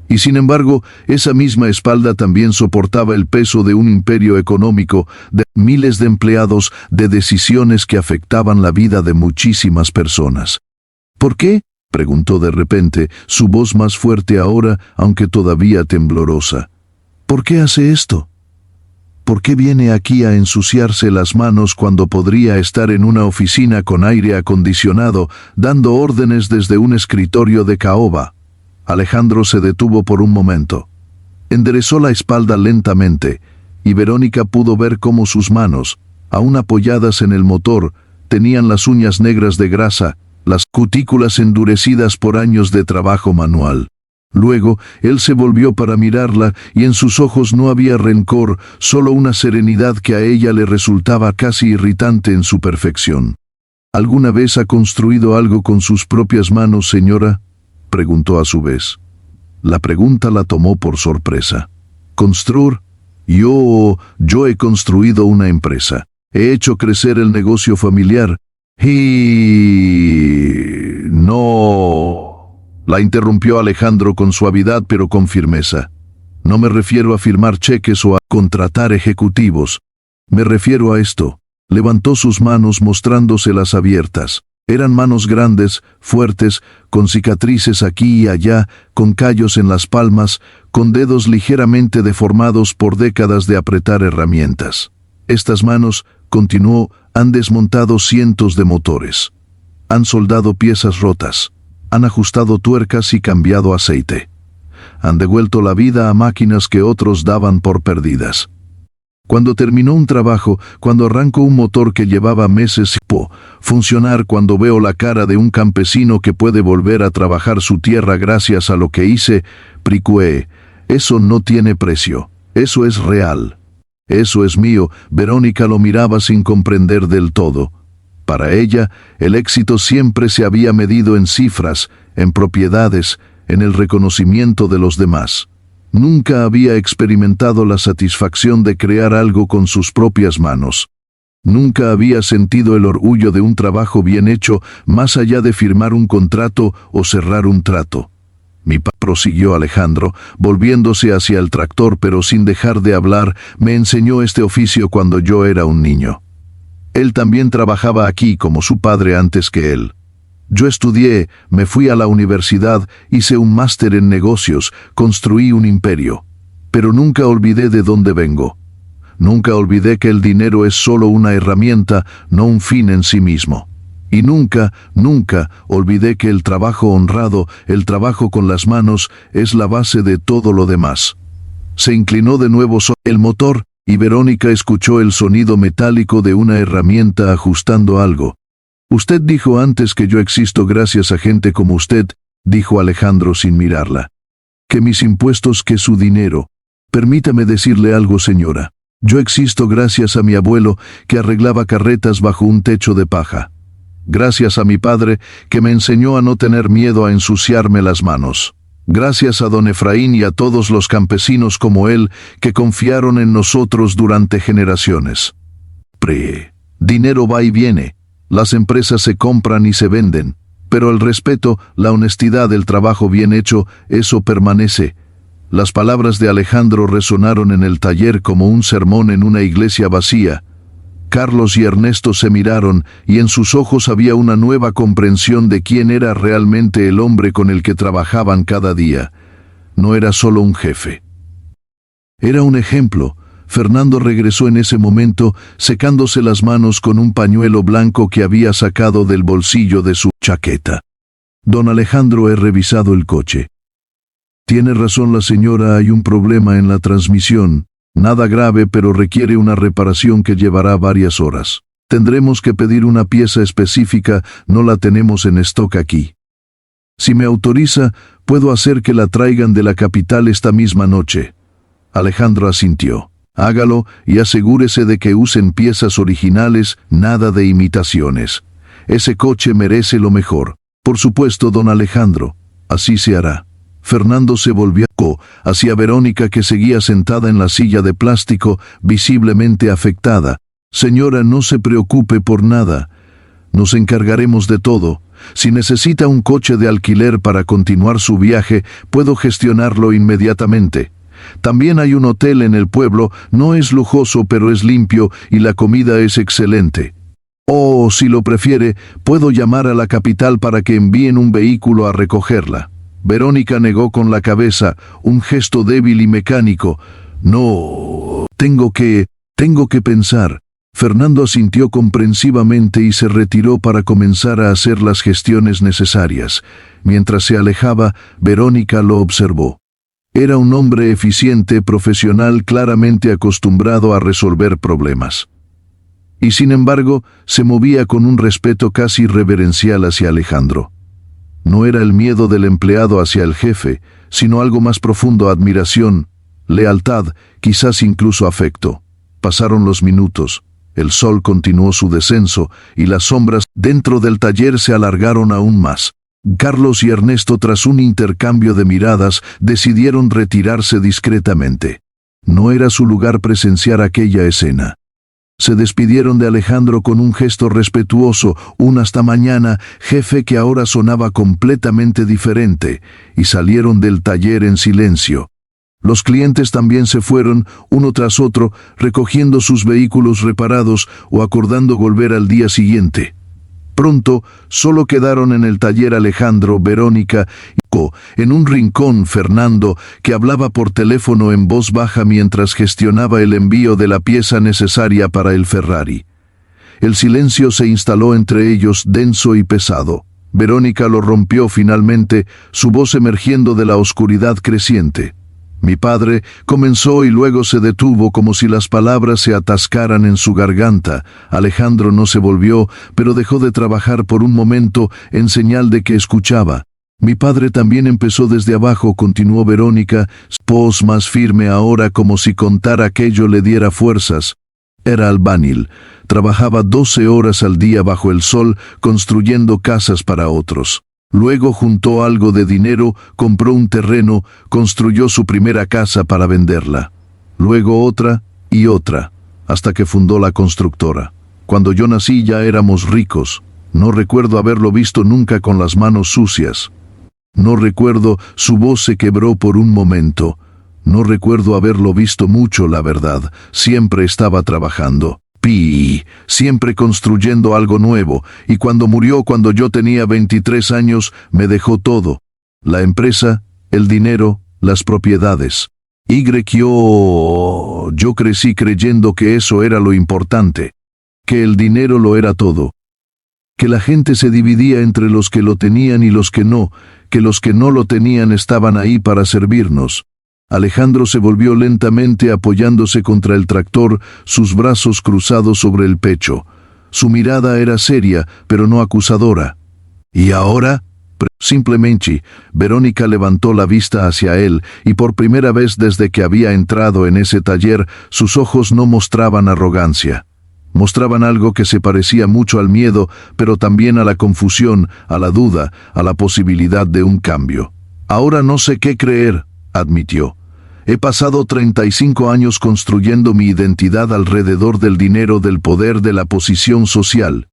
Y sin embargo, esa misma espalda también soportaba el peso de un imperio económico, de miles de empleados, de decisiones que afectaban la vida de muchísimas personas. «¿Por qué?», preguntó de repente, su voz más fuerte ahora, aunque todavía temblorosa. «¿Por qué hace esto?». ¿Por qué viene aquí a ensuciarse las manos cuando podría estar en una oficina con aire acondicionado, dando órdenes desde un escritorio de caoba? Alejandro se detuvo por un momento. Enderezó la espalda lentamente, y Verónica pudo ver cómo sus manos, aún apoyadas en el motor, tenían las uñas negras de grasa, las cutículas endurecidas por años de trabajo manual. Luego, él se volvió para mirarla, y en sus ojos no había rencor, solo una serenidad que a ella le resultaba casi irritante en su perfección. ¿Alguna vez ha construido algo con sus propias manos, señora?, preguntó a su vez. La pregunta la tomó por sorpresa. ¿Construir? Yo he construido una empresa. He hecho crecer el negocio familiar. Y... no... La interrumpió Alejandro con suavidad pero con firmeza. No me refiero a firmar cheques o a contratar ejecutivos. Me refiero a esto. Levantó sus manos mostrándoselas abiertas. Eran manos grandes, fuertes, con cicatrices aquí y allá, con callos en las palmas, con dedos ligeramente deformados por décadas de apretar herramientas. Estas manos, continuó, han desmontado cientos de motores. Han soldado piezas rotas. Han ajustado tuercas y cambiado aceite. Han devuelto la vida a máquinas que otros daban por perdidas. Cuando terminó un trabajo, cuando arrancó un motor que llevaba meses funcionar, cuando veo la cara de un campesino que puede volver a trabajar su tierra gracias a lo que hice, pricué, eso no tiene precio, eso es real. Eso es mío. Verónica lo miraba sin comprender del todo. Para ella, el éxito siempre se había medido en cifras, en propiedades, en el reconocimiento de los demás. Nunca había experimentado la satisfacción de crear algo con sus propias manos. Nunca había sentido el orgullo de un trabajo bien hecho, más allá de firmar un contrato o cerrar un trato. Mi padre, prosiguió Alejandro, volviéndose hacia el tractor pero sin dejar de hablar, me enseñó este oficio cuando yo era un niño. Él también trabajaba aquí como su padre antes que él. Yo estudié, me fui a la universidad, hice un máster en negocios, construí un imperio. Pero nunca olvidé de dónde vengo. Nunca olvidé que el dinero es solo una herramienta, no un fin en sí mismo. Y nunca olvidé que el trabajo honrado, el trabajo con las manos, es la base de todo lo demás. Se inclinó de nuevo sobre el motor, y Verónica escuchó el sonido metálico de una herramienta ajustando algo. Usted dijo antes que yo existo gracias a gente como usted, dijo Alejandro sin mirarla. Que mis impuestos, que su dinero. Permítame decirle algo, señora. Yo existo gracias a mi abuelo, que arreglaba carretas bajo un techo de paja. Gracias a mi padre, que me enseñó a no tener miedo a ensuciarme las manos. Gracias a don Efraín y a todos los campesinos como él, que confiaron en nosotros durante generaciones. Dinero va y viene. Las empresas se compran y se venden. Pero el respeto, la honestidad, el trabajo bien hecho, eso permanece. Las palabras de Alejandro resonaron en el taller como un sermón en una iglesia vacía. Carlos y Ernesto se miraron, y en sus ojos había una nueva comprensión de quién era realmente el hombre con el que trabajaban cada día. No era solo un jefe. Era un ejemplo. Fernando regresó en ese momento, secándose las manos con un pañuelo blanco que había sacado del bolsillo de su chaqueta. Don Alejandro, he revisado el coche. Tiene razón la señora, hay un problema en la transmisión. Nada grave, pero requiere una reparación que llevará varias horas. Tendremos que pedir una pieza específica, no la tenemos en stock aquí. Si me autoriza, puedo hacer que la traigan de la capital esta misma noche. Alejandro asintió. Hágalo y asegúrese de que usen piezas originales, nada de imitaciones. Ese coche merece lo mejor. Por supuesto, don Alejandro. Así se hará. Fernando se volvió hacia Verónica, que seguía sentada en la silla de plástico, visiblemente afectada. Señora, no se preocupe por nada. Nos encargaremos de todo. Si necesita un coche de alquiler para continuar su viaje, puedo gestionarlo inmediatamente. También hay un hotel en el pueblo, no es lujoso pero es limpio y la comida es excelente. O, si lo prefiere, puedo llamar a la capital para que envíen un vehículo a recogerla. Verónica negó con la cabeza, un gesto débil y mecánico. No, tengo que... Tengo que pensar. Fernando asintió comprensivamente y se retiró para comenzar a hacer las gestiones necesarias. Mientras se alejaba, Verónica lo observó. Era un hombre eficiente, profesional, claramente acostumbrado a resolver problemas. Y sin embargo, se movía con un respeto casi reverencial hacia Alejandro. No era el miedo del empleado hacia el jefe, sino algo más profundo: admiración, lealtad, quizás incluso afecto. Pasaron los minutos. El sol continuó su descenso y las sombras dentro del taller se alargaron aún más. Carlos y Ernesto, tras un intercambio de miradas, decidieron retirarse discretamente. No era su lugar presenciar aquella escena. Se despidieron de Alejandro con un gesto respetuoso, un hasta mañana, jefe, que ahora sonaba completamente diferente, y salieron del taller en silencio. Los clientes también se fueron, uno tras otro, recogiendo sus vehículos reparados o acordando volver al día siguiente. Pronto, solo quedaron en el taller Alejandro, Verónica y en un rincón Fernando, que hablaba por teléfono en voz baja mientras gestionaba el envío de la pieza necesaria para el Ferrari. El silencio se instaló entre ellos, denso y pesado. Verónica lo rompió finalmente, su voz emergiendo de la oscuridad creciente. Mi padre, comenzó, y luego se detuvo como si las palabras se atascaran en su garganta. Alejandro no se volvió, pero dejó de trabajar por un momento en señal de que escuchaba. Mi padre también empezó desde abajo, continuó Verónica, voz más firme ahora, como si contar aquello le diera fuerzas. Era albañil. Trabajaba 12 horas al día bajo el sol, construyendo casas para otros. Luego juntó algo de dinero, compró un terreno, construyó su primera casa para venderla. Luego otra y otra, hasta que fundó la constructora. Cuando yo nací ya éramos ricos. No recuerdo haberlo visto nunca con las manos sucias. No recuerdo, su voz se quebró por un momento. No recuerdo haberlo visto mucho, la verdad. Siempre estaba trabajando. Siempre construyendo algo nuevo, y cuando murió cuando yo tenía 23 años, me dejó todo. La empresa, el dinero, las propiedades. Yo crecí creyendo que eso era lo importante, que el dinero lo era todo, que la gente se dividía entre los que lo tenían y los que no no lo tenían estaban ahí para servirnos. Alejandro se volvió lentamente, apoyándose contra el tractor, sus brazos cruzados sobre el pecho. Su mirada era seria, pero no acusadora. ¿Y ahora? Simplemente. Verónica levantó la vista hacia él, y por primera vez desde que había entrado en ese taller, sus ojos no mostraban arrogancia. Mostraban algo que se parecía mucho al miedo, pero también a la confusión, a la duda, a la posibilidad de un cambio. Ahora no sé qué creer, admitió. He pasado 35 años construyendo mi identidad alrededor del dinero, del poder, de la posición social.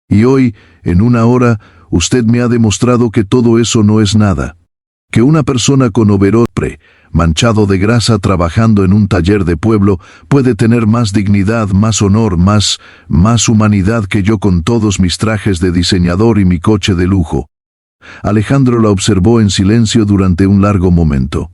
Y hoy, en una hora, usted me ha demostrado que todo eso no es nada. Que una persona con overol manchado de grasa trabajando en un taller de pueblo puede tener más dignidad, más honor, más humanidad que yo con todos mis trajes de diseñador y mi coche de lujo. Alejandro la observó en silencio durante un largo momento.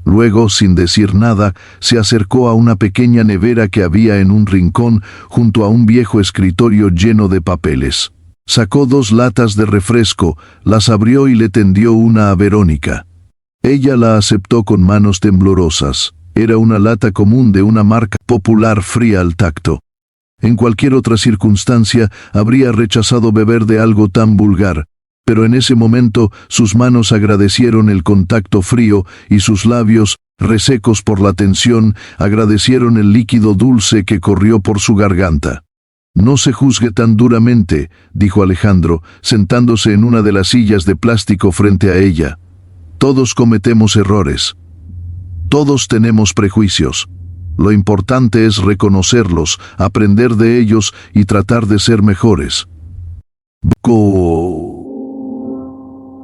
Luego, sin decir nada, se acercó a una pequeña nevera que había en un rincón junto a un viejo escritorio lleno de papeles. Sacó 2 latas de refresco, las abrió y le tendió una a Verónica. Ella la aceptó con manos temblorosas. Era una lata común de una marca popular, fría al tacto. En cualquier otra circunstancia habría rechazado beber de algo tan vulgar, pero en ese momento sus manos agradecieron el contacto frío y sus labios, resecos por la tensión, agradecieron el líquido dulce que corrió por su garganta. No se juzgue tan duramente, dijo Alejandro, sentándose en una de las sillas de plástico frente a ella. Todos cometemos errores. Todos tenemos prejuicios. Lo importante es reconocerlos, aprender de ellos y tratar de ser mejores.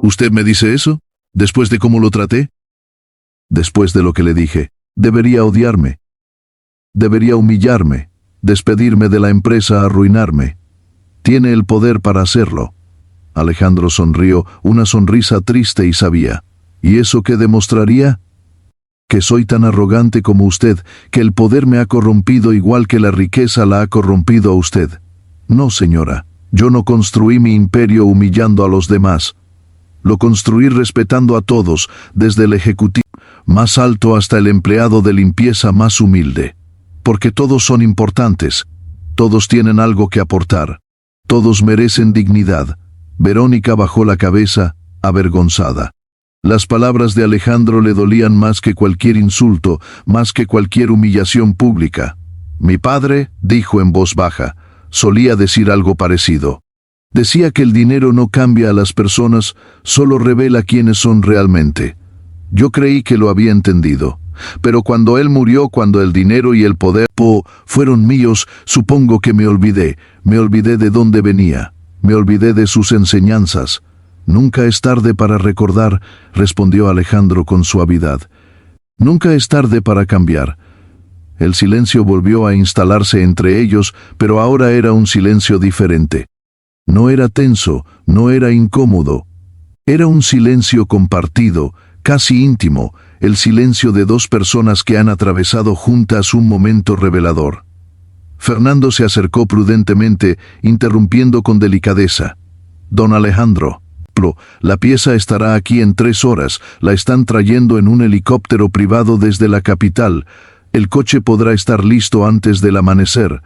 ¿Usted me dice eso? ¿Después de cómo lo traté? Después de lo que le dije, debería odiarme. Debería humillarme, despedirme de la empresa, arruinarme. Tiene el poder para hacerlo. Alejandro sonrió, una sonrisa triste y sabia. ¿Y eso qué demostraría? que soy tan arrogante como usted, que el poder me ha corrompido igual que la riqueza la ha corrompido a usted. No, señora, yo no construí mi imperio humillando a los demás. Lo construí respetando a todos, desde el ejecutivo más alto hasta el empleado de limpieza más humilde. Porque todos son importantes, todos tienen algo que aportar, todos merecen dignidad. Verónica bajó la cabeza, avergonzada. Las palabras de Alejandro le dolían más que cualquier insulto, más que cualquier humillación pública. Mi padre, dijo en voz baja, solía decir algo parecido. Decía que el dinero no cambia a las personas, solo revela quiénes son realmente. Yo creí que lo había entendido. Pero cuando él murió, cuando el dinero y el poder fueron míos, supongo que me olvidé de dónde venía, me olvidé de sus enseñanzas. Nunca es tarde para recordar, respondió Alejandro con suavidad. Nunca es tarde para cambiar. El silencio volvió a instalarse entre ellos, pero ahora era un silencio diferente. No era tenso, no era incómodo. Era un silencio compartido, casi íntimo, el silencio de dos personas que han atravesado juntas un momento revelador. Fernando se acercó prudentemente, interrumpiendo con delicadeza. Don Alejandro, la pieza estará aquí en 3 horas, la están trayendo en un helicóptero privado desde la capital. El coche podrá estar listo antes del amanecer.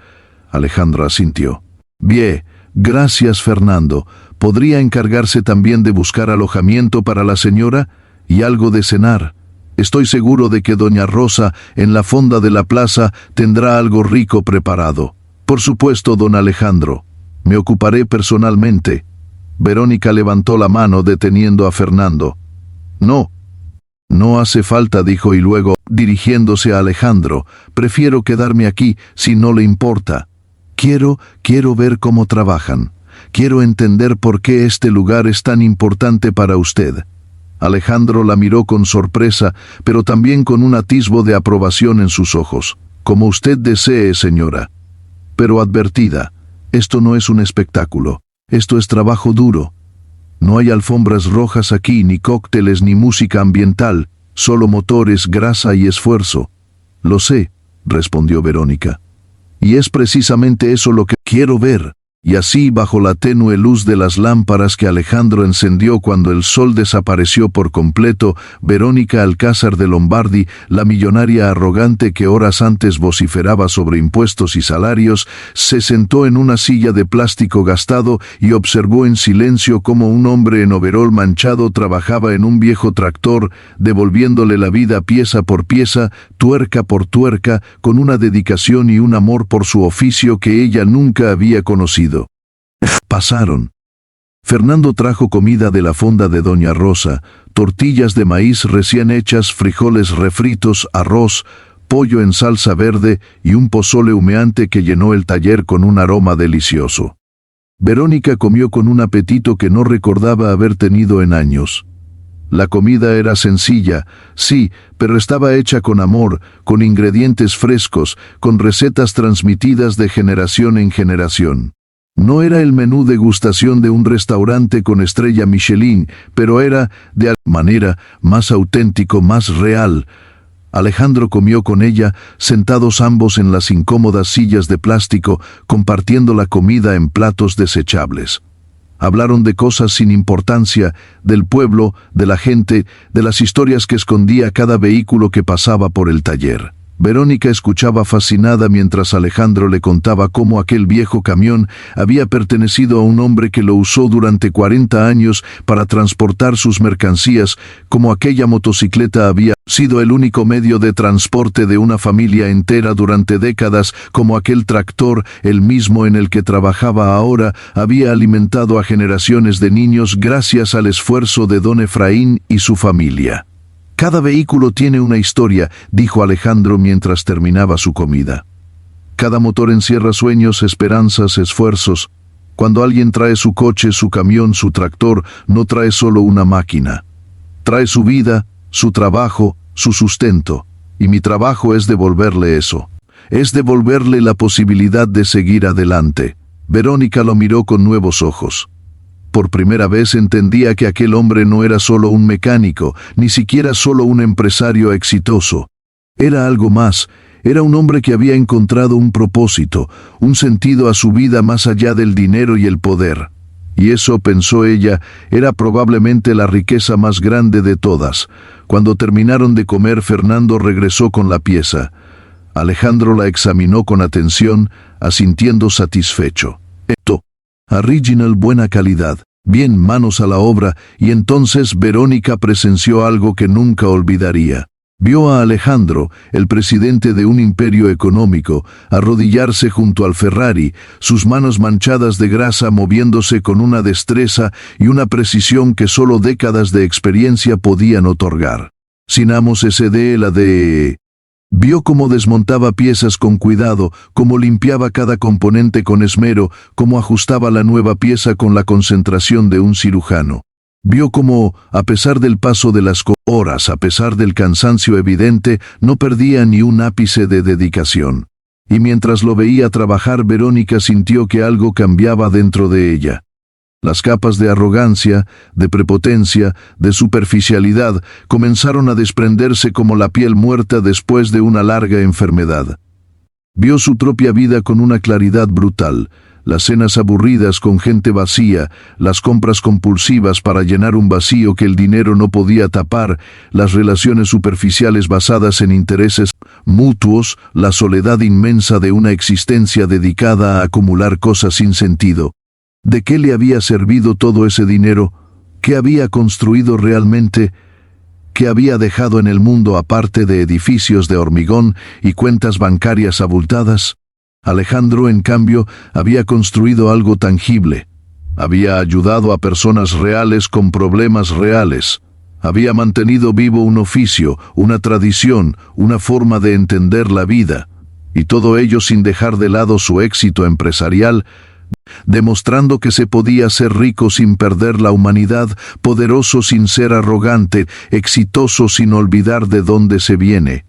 Alejandro asintió. Bien, gracias Fernando. ¿Podría encargarse también de buscar alojamiento para la señora? Y algo de cenar. Estoy seguro de que doña Rosa, en la fonda de la plaza, tendrá algo rico preparado. Por supuesto, don Alejandro. Me ocuparé personalmente. Verónica levantó la mano deteniendo a Fernando. No hace falta, dijo, y luego, dirigiéndose a Alejandro, prefiero quedarme aquí si no le importa. Quiero ver cómo trabajan. Quiero entender por qué este lugar es tan importante para usted. Alejandro la miró con sorpresa, pero también con un atisbo de aprobación en sus ojos. Como usted desee, señora. Pero advertida, esto no es un espectáculo, esto es trabajo duro. No hay alfombras rojas aquí, ni cócteles, ni música ambiental, solo motores, grasa y esfuerzo. Lo sé, respondió Verónica. Y es precisamente eso lo que quiero ver. Y así, bajo la tenue luz de las lámparas que Alejandro encendió cuando el sol desapareció por completo, Verónica Alcázar de Lombardi, la millonaria arrogante que horas antes vociferaba sobre impuestos y salarios, se sentó en una silla de plástico gastado y observó en silencio cómo un hombre en overol manchado trabajaba en un viejo tractor, devolviéndole la vida pieza por pieza, tuerca por tuerca, con una dedicación y un amor por su oficio que ella nunca había conocido. Pasaron. Fernando trajo comida de la fonda de doña Rosa, tortillas de maíz recién hechas, frijoles refritos, arroz, pollo en salsa verde y un pozole humeante que llenó el taller con un aroma delicioso. Verónica comió con un apetito que no recordaba haber tenido en años. La comida era sencilla, sí, pero estaba hecha con amor, con ingredientes frescos, con recetas transmitidas de generación en generación. No era el menú degustación de un restaurante con estrella Michelin, pero era, de alguna manera, más auténtico, más real. Alejandro comió con ella, sentados ambos en las incómodas sillas de plástico, compartiendo la comida en platos desechables. Hablaron de cosas sin importancia, del pueblo, de la gente, de las historias que escondía cada vehículo que pasaba por el taller. Verónica escuchaba fascinada mientras Alejandro le contaba cómo aquel viejo camión había pertenecido a un hombre que lo usó durante 40 años para transportar sus mercancías, cómo aquella motocicleta había sido el único medio de transporte de una familia entera durante décadas, como aquel tractor, el mismo en el que trabajaba ahora, había alimentado a generaciones de niños gracias al esfuerzo de don Efraín y su familia. Cada vehículo tiene una historia, dijo Alejandro mientras terminaba su comida. Cada motor encierra sueños, esperanzas, esfuerzos. Cuando alguien trae su coche, su camión, su tractor, no trae solo una máquina. Trae su vida, su trabajo, su sustento. Y mi trabajo es devolverle eso. Es devolverle la posibilidad de seguir adelante. Verónica lo miró con nuevos ojos. Por primera vez entendía que aquel hombre no era solo un mecánico, ni siquiera solo un empresario exitoso. Era algo más. Era un hombre que había encontrado un propósito, un sentido a su vida más allá del dinero y el poder. Y eso, pensó ella, era probablemente la riqueza más grande de todas. Cuando terminaron de comer, Fernando regresó con la pieza. Alejandro la examinó con atención, asintiendo satisfecho. Original, buena calidad. Bien, manos a la obra, y entonces Verónica presenció algo que nunca olvidaría. Vio a Alejandro, el presidente de un imperio económico, arrodillarse junto al Ferrari, sus manos manchadas de grasa moviéndose con una destreza y una precisión que solo décadas de experiencia podían otorgar. Sin amos SD, la de... Vio cómo desmontaba piezas con cuidado, cómo limpiaba cada componente con esmero, cómo ajustaba la nueva pieza con la concentración de un cirujano. Vio cómo, a pesar del paso de las horas, a pesar del cansancio evidente, no perdía ni un ápice de dedicación. Y mientras lo veía trabajar, Verónica sintió que algo cambiaba dentro de ella. Las capas de arrogancia, de prepotencia, de superficialidad comenzaron a desprenderse como la piel muerta después de una larga enfermedad. Vio su propia vida con una claridad brutal. Las cenas aburridas con gente vacía, las compras compulsivas para llenar un vacío que el dinero no podía tapar, las relaciones superficiales basadas en intereses mutuos, la soledad inmensa de una existencia dedicada a acumular cosas sin sentido. ¿De qué le había servido todo ese dinero? ¿Qué había construido realmente? ¿Qué había dejado en el mundo aparte de edificios de hormigón y cuentas bancarias abultadas? Alejandro, en cambio, había construido algo tangible. Había ayudado a personas reales con problemas reales. Había mantenido vivo un oficio, una tradición, una forma de entender la vida. Y todo ello sin dejar de lado su éxito empresarial, demostrando que se podía ser rico sin perder la humanidad, poderoso sin ser arrogante, exitoso sin olvidar de dónde se viene.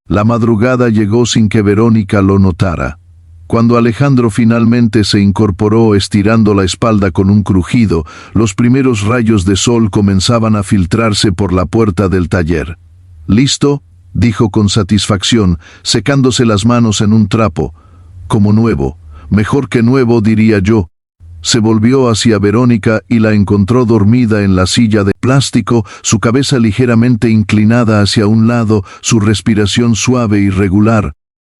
La madrugada llegó sin que Verónica lo notara. Cuando Alejandro finalmente se incorporó estirando la espalda con un crujido, los primeros rayos de sol comenzaban a filtrarse por la puerta del taller. «¿Listo?», dijo con satisfacción, secándose las manos en un trapo. «Como nuevo. Mejor que nuevo, diría yo». Se volvió hacia Verónica y la encontró dormida en la silla de plástico, su cabeza ligeramente inclinada hacia un lado, su respiración suave y regular.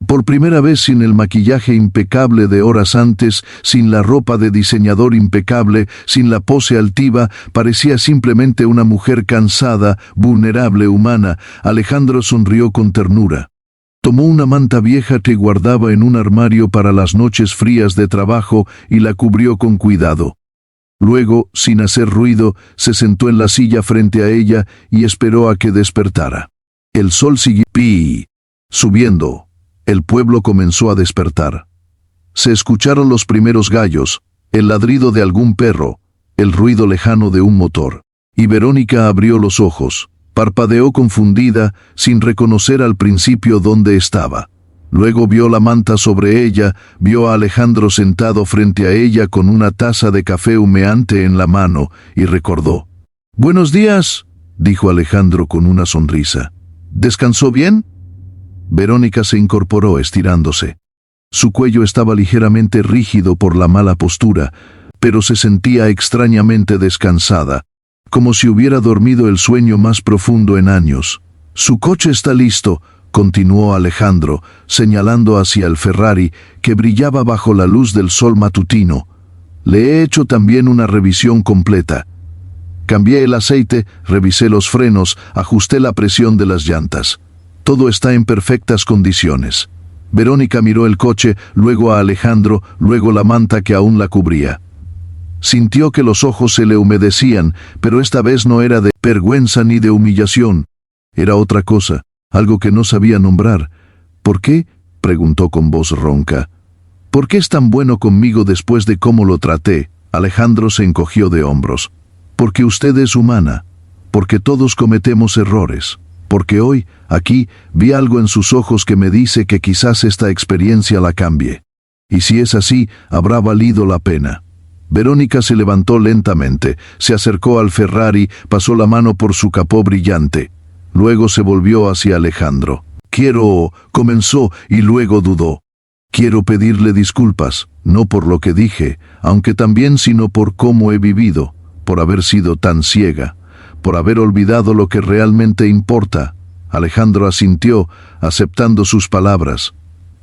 Por primera vez sin el maquillaje impecable de horas antes, sin la ropa de diseñador impecable, sin la pose altiva, parecía simplemente una mujer cansada, vulnerable, humana. Alejandro sonrió con ternura. Tomó una manta vieja que guardaba en un armario para las noches frías de trabajo y la cubrió con cuidado. Luego, sin hacer ruido, se sentó en la silla frente a ella y esperó a que despertara. El sol siguió subiendo. El pueblo comenzó a despertar. Se escucharon los primeros gallos, el ladrido de algún perro, el ruido lejano de un motor. Y Verónica abrió los ojos. Parpadeó confundida, sin reconocer al principio dónde estaba. Luego vio la manta sobre ella, vio a Alejandro sentado frente a ella con una taza de café humeante en la mano, y recordó. «Buenos días», dijo Alejandro con una sonrisa. «¿Descansó bien?» Verónica se incorporó estirándose. Su cuello estaba ligeramente rígido por la mala postura, pero se sentía extrañamente descansada, como si hubiera dormido el sueño más profundo en años. «Su coche está listo», continuó Alejandro, señalando hacia el Ferrari que brillaba bajo la luz del sol matutino. «Le he hecho también una revisión completa. Cambié el aceite, revisé los frenos, ajusté la presión de las llantas. Todo está en perfectas condiciones». Verónica miró el coche, luego a Alejandro, luego la manta que aún la cubría. Sintió que los ojos se le humedecían, pero esta vez no era de vergüenza ni de humillación. Era otra cosa, algo que no sabía nombrar. «¿Por qué?», preguntó con voz ronca. «¿Por qué es tan bueno conmigo después de cómo lo traté?». Alejandro se encogió de hombros. «Porque usted es humana. Porque todos cometemos errores. Porque hoy, aquí, vi algo en sus ojos que me dice que quizás esta experiencia la cambie. Y si es así, habrá valido la pena». Verónica se levantó lentamente, se acercó al Ferrari, pasó la mano por su capó brillante. Luego se volvió hacia Alejandro. Comenzó y luego dudó. Quiero pedirle disculpas, no por lo que dije, aunque también sino por cómo he vivido, por haber sido tan ciega, por haber olvidado lo que realmente importa. Alejandro asintió, aceptando sus palabras.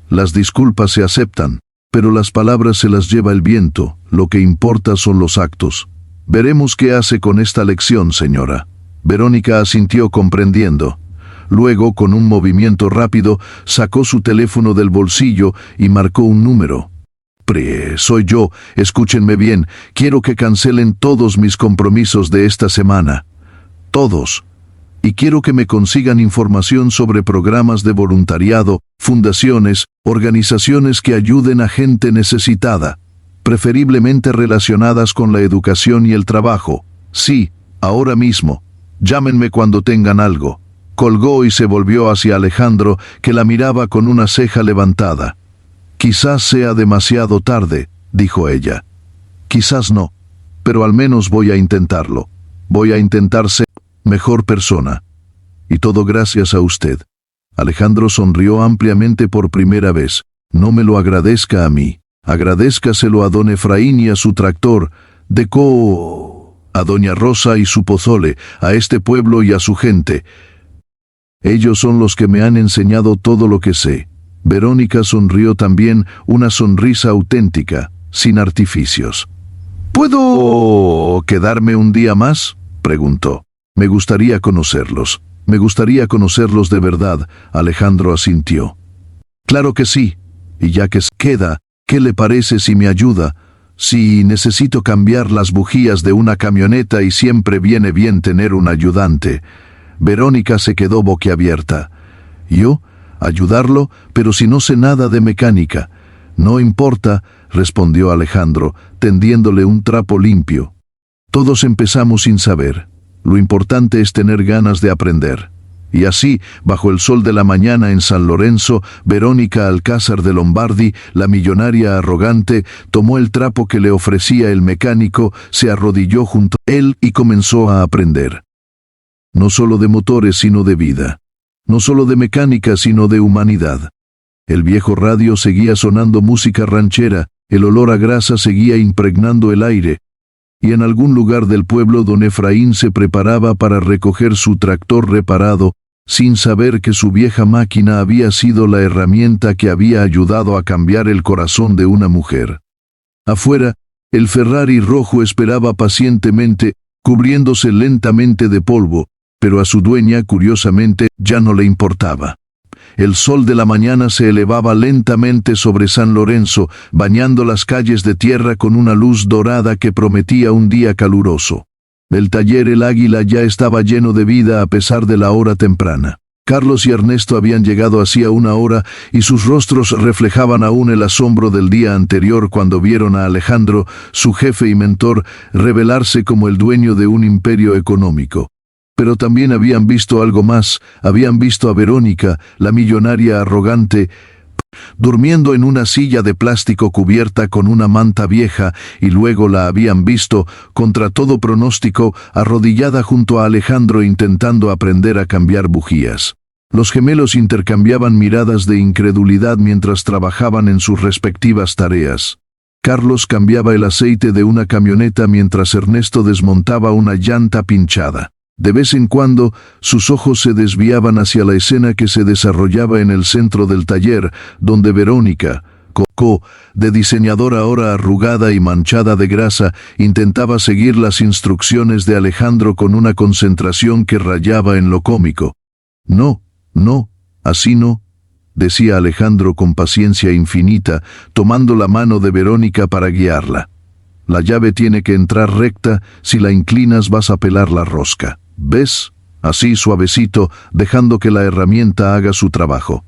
Las disculpas se aceptan, pero las palabras se las lleva el viento, lo que importa son los actos. Veremos qué hace con esta lección, señora. Verónica asintió comprendiendo. Luego, con un movimiento rápido, sacó su teléfono del bolsillo y marcó un número. Soy yo, escúchenme bien, quiero que cancelen todos mis compromisos de esta semana. Todos. Y quiero que me consigan información sobre programas de voluntariado, fundaciones, organizaciones que ayuden a gente necesitada, preferiblemente relacionadas con la educación y el trabajo. Sí, ahora mismo. Llámenme cuando tengan algo. Colgó y se volvió hacia Alejandro, que la miraba con una ceja levantada. Quizás sea demasiado tarde, dijo ella. Quizás no, pero al menos voy a intentarlo. Voy a intentar ser mejor persona. Y todo gracias a usted. Alejandro sonrió ampliamente por primera vez. No me lo agradezca a mí. Agradézcaselo a don Efraín y a su tractor, a doña Rosa y su pozole, a este pueblo y a su gente. Ellos son los que me han enseñado todo lo que sé. Verónica sonrió también, una sonrisa auténtica, sin artificios. ¿Puedo quedarme un día más?, preguntó. Me gustaría conocerlos. Me gustaría conocerlos de verdad, Alejandro asintió. Claro que sí. Y ya que queda, ¿qué le parece si me ayuda? Si necesito cambiar las bujías de una camioneta y siempre viene bien tener un ayudante. Verónica se quedó boquiabierta. ¿Yo? ¿Ayudarlo? Pero si no sé nada de mecánica. No importa, respondió Alejandro, tendiéndole un trapo limpio. Todos empezamos sin saber. Lo importante es tener ganas de aprender. Y así, bajo el sol de la mañana en San Lorenzo, Verónica Alcázar de Lombardi, la millonaria arrogante, tomó el trapo que le ofrecía el mecánico, se arrodilló junto a él y comenzó a aprender. No solo de motores, sino de vida. No solo de mecánica, sino de humanidad. El viejo radio seguía sonando música ranchera, el olor a grasa seguía impregnando el aire, y en algún lugar del pueblo don Efraín se preparaba para recoger su tractor reparado, sin saber que su vieja máquina había sido la herramienta que había ayudado a cambiar el corazón de una mujer. Afuera, el Ferrari rojo esperaba pacientemente, cubriéndose lentamente de polvo, pero a su dueña, curiosamente, ya no le importaba. El sol de la mañana se elevaba lentamente sobre San Lorenzo, bañando las calles de tierra con una luz dorada que prometía un día caluroso. El taller El Águila ya estaba lleno de vida a pesar de la hora temprana. Carlos y Ernesto habían llegado hacía una hora y sus rostros reflejaban aún el asombro del día anterior cuando vieron a Alejandro, su jefe y mentor, revelarse como el dueño de un imperio económico. Pero también habían visto algo más, habían visto a Verónica, la millonaria arrogante, durmiendo en una silla de plástico cubierta con una manta vieja, y luego la habían visto, contra todo pronóstico, arrodillada junto a Alejandro intentando aprender a cambiar bujías. Los gemelos intercambiaban miradas de incredulidad mientras trabajaban en sus respectivas tareas. Carlos cambiaba el aceite de una camioneta mientras Ernesto desmontaba una llanta pinchada. De vez en cuando, sus ojos se desviaban hacia la escena que se desarrollaba en el centro del taller, donde Verónica, de diseñadora ahora arrugada y manchada de grasa, intentaba seguir las instrucciones de Alejandro con una concentración que rayaba en lo cómico. No, así no, decía Alejandro con paciencia infinita, tomando la mano de Verónica para guiarla. La llave tiene que entrar recta, si la inclinas vas a pelar la rosca. ¿Ves? Así suavecito, dejando que la herramienta haga su trabajo.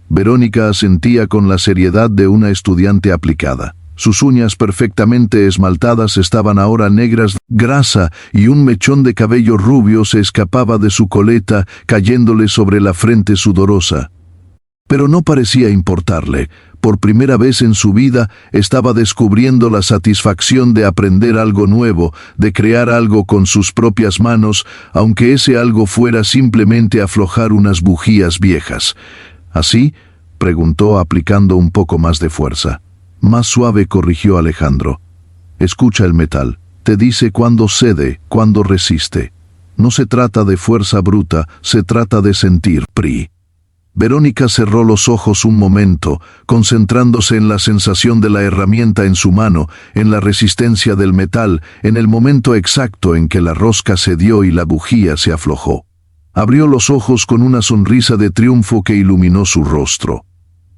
Verónica asentía con la seriedad de una estudiante aplicada. Sus uñas perfectamente esmaltadas estaban ahora negras de grasa y un mechón de cabello rubio se escapaba de su coleta, cayéndole sobre la frente sudorosa. Pero no parecía importarle, Por primera vez en su vida, estaba descubriendo la satisfacción de aprender algo nuevo, de crear algo con sus propias manos, aunque ese algo fuera simplemente aflojar unas bujías viejas. ¿Así?, preguntó aplicando un poco más de fuerza. Más suave, corrigió Alejandro. Escucha el metal. Te dice cuándo cede, cuándo resiste. No se trata de fuerza bruta, se trata de sentir. Pri. Verónica cerró los ojos un momento, concentrándose en la sensación de la herramienta en su mano, en la resistencia del metal, en el momento exacto en que la rosca cedió y la bujía se aflojó. Abrió los ojos con una sonrisa de triunfo que iluminó su rostro.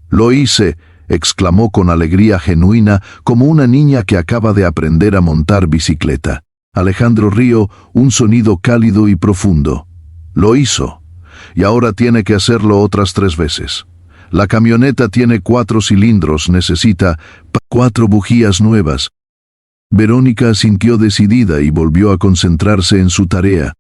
«Lo hice», exclamó con alegría genuina, como una niña que acaba de aprender a montar bicicleta. Alejandro rió, un sonido cálido y profundo. «Lo hizo. Y ahora tiene que hacerlo otras 3 veces. La camioneta tiene 4 cilindros, necesita 4 bujías nuevas». Verónica asintió decidida y volvió a concentrarse en su tarea.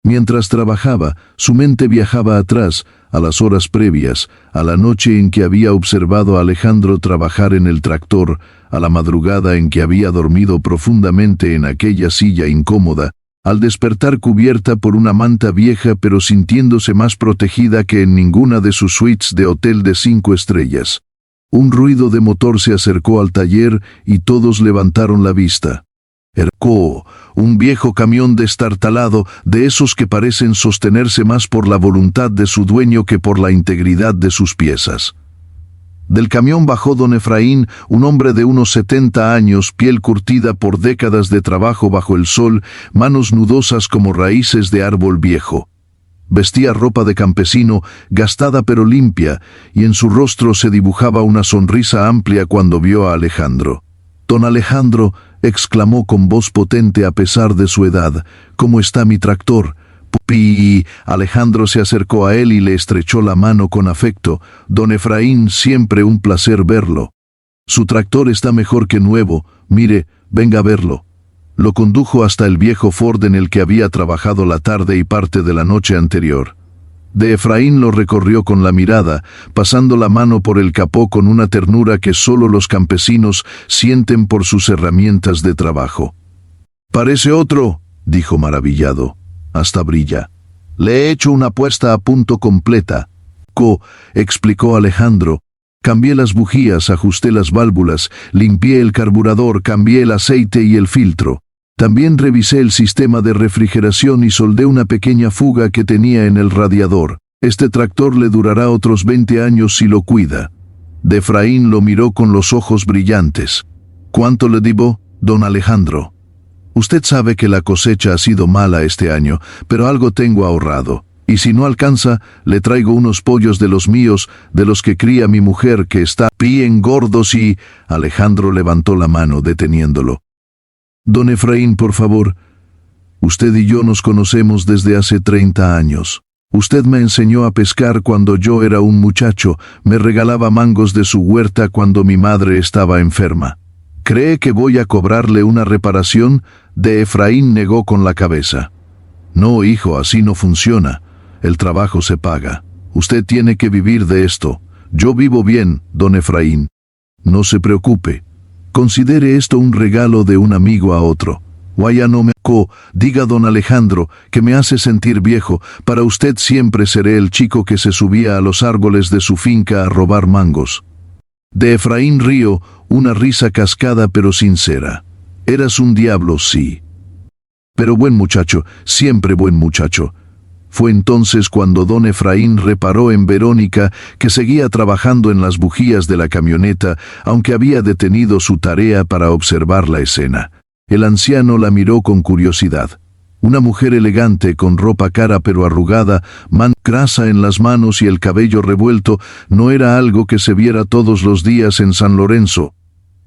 Mientras trabajaba, su mente viajaba atrás, a las horas previas, a la noche en que había observado a Alejandro trabajar en el tractor, a la madrugada en que había dormido profundamente en aquella silla incómoda, al despertar cubierta por una manta vieja pero sintiéndose más protegida que en ninguna de sus suites de hotel de 5 estrellas. Un ruido de motor se acercó al taller y todos levantaron la vista. Ercó, un viejo camión destartalado, de esos que parecen sostenerse más por la voluntad de su dueño que por la integridad de sus piezas. Del camión bajó don Efraín, un hombre de unos 70 años, piel curtida por décadas de trabajo bajo el sol, manos nudosas como raíces de árbol viejo. Vestía ropa de campesino, gastada pero limpia, y en su rostro se dibujaba una sonrisa amplia cuando vio a Alejandro. «Don Alejandro», exclamó con voz potente a pesar de su edad, «¿cómo está mi tractor?» «Pupi». Alejandro se acercó a él y le estrechó la mano con afecto. «Don Efraín, siempre un placer verlo. Su tractor está mejor que nuevo. Mire, venga a verlo». Lo condujo hasta el viejo Ford en el que había trabajado la tarde y parte de la noche anterior. De Efraín lo recorrió con la mirada, pasando la mano por el capó con una ternura que solo los campesinos sienten por sus herramientas de trabajo. «Parece otro», dijo maravillado. «Hasta brilla. Le he hecho una puesta a punto completa». Explicó Alejandro. «Cambié las bujías, ajusté las válvulas, limpié el carburador, cambié el aceite y el filtro. También revisé el sistema de refrigeración y soldé una pequeña fuga que tenía en el radiador. Este tractor le durará otros 20 años si lo cuida». De Efraín lo miró con los ojos brillantes. «¿Cuánto le debo, don Alejandro?» «Usted sabe que la cosecha ha sido mala este año, pero algo tengo ahorrado. Y si no alcanza, le traigo unos pollos de los míos, de los que cría mi mujer, que está bien gordos y...» Alejandro levantó la mano deteniéndolo. «Don Efraín, por favor. Usted y yo nos conocemos desde hace 30 años. Usted me enseñó a pescar cuando yo era un muchacho, me regalaba mangos de su huerta cuando mi madre estaba enferma. ¿Cree que voy a cobrarle una reparación?». De Efraín negó con la cabeza. «No, hijo, así no funciona. El trabajo se paga. Usted tiene que vivir de esto. Yo vivo bien, don Efraín. No se preocupe. Considere esto un regalo de un amigo a otro. Vaya no me diga don Alejandro, que me hace sentir viejo. Para usted siempre seré el chico que se subía a los árboles de su finca a robar mangos». De Efraín rió, una risa cascada pero sincera. «Eras un diablo, sí. Pero buen muchacho, siempre buen muchacho». Fue entonces cuando don Efraín reparó en Verónica, que seguía trabajando en las bujías de la camioneta, aunque había detenido su tarea para observar la escena. El anciano la miró con curiosidad. Una mujer elegante, con ropa cara pero arrugada, grasa en las manos y el cabello revuelto, no era algo que se viera todos los días en San Lorenzo.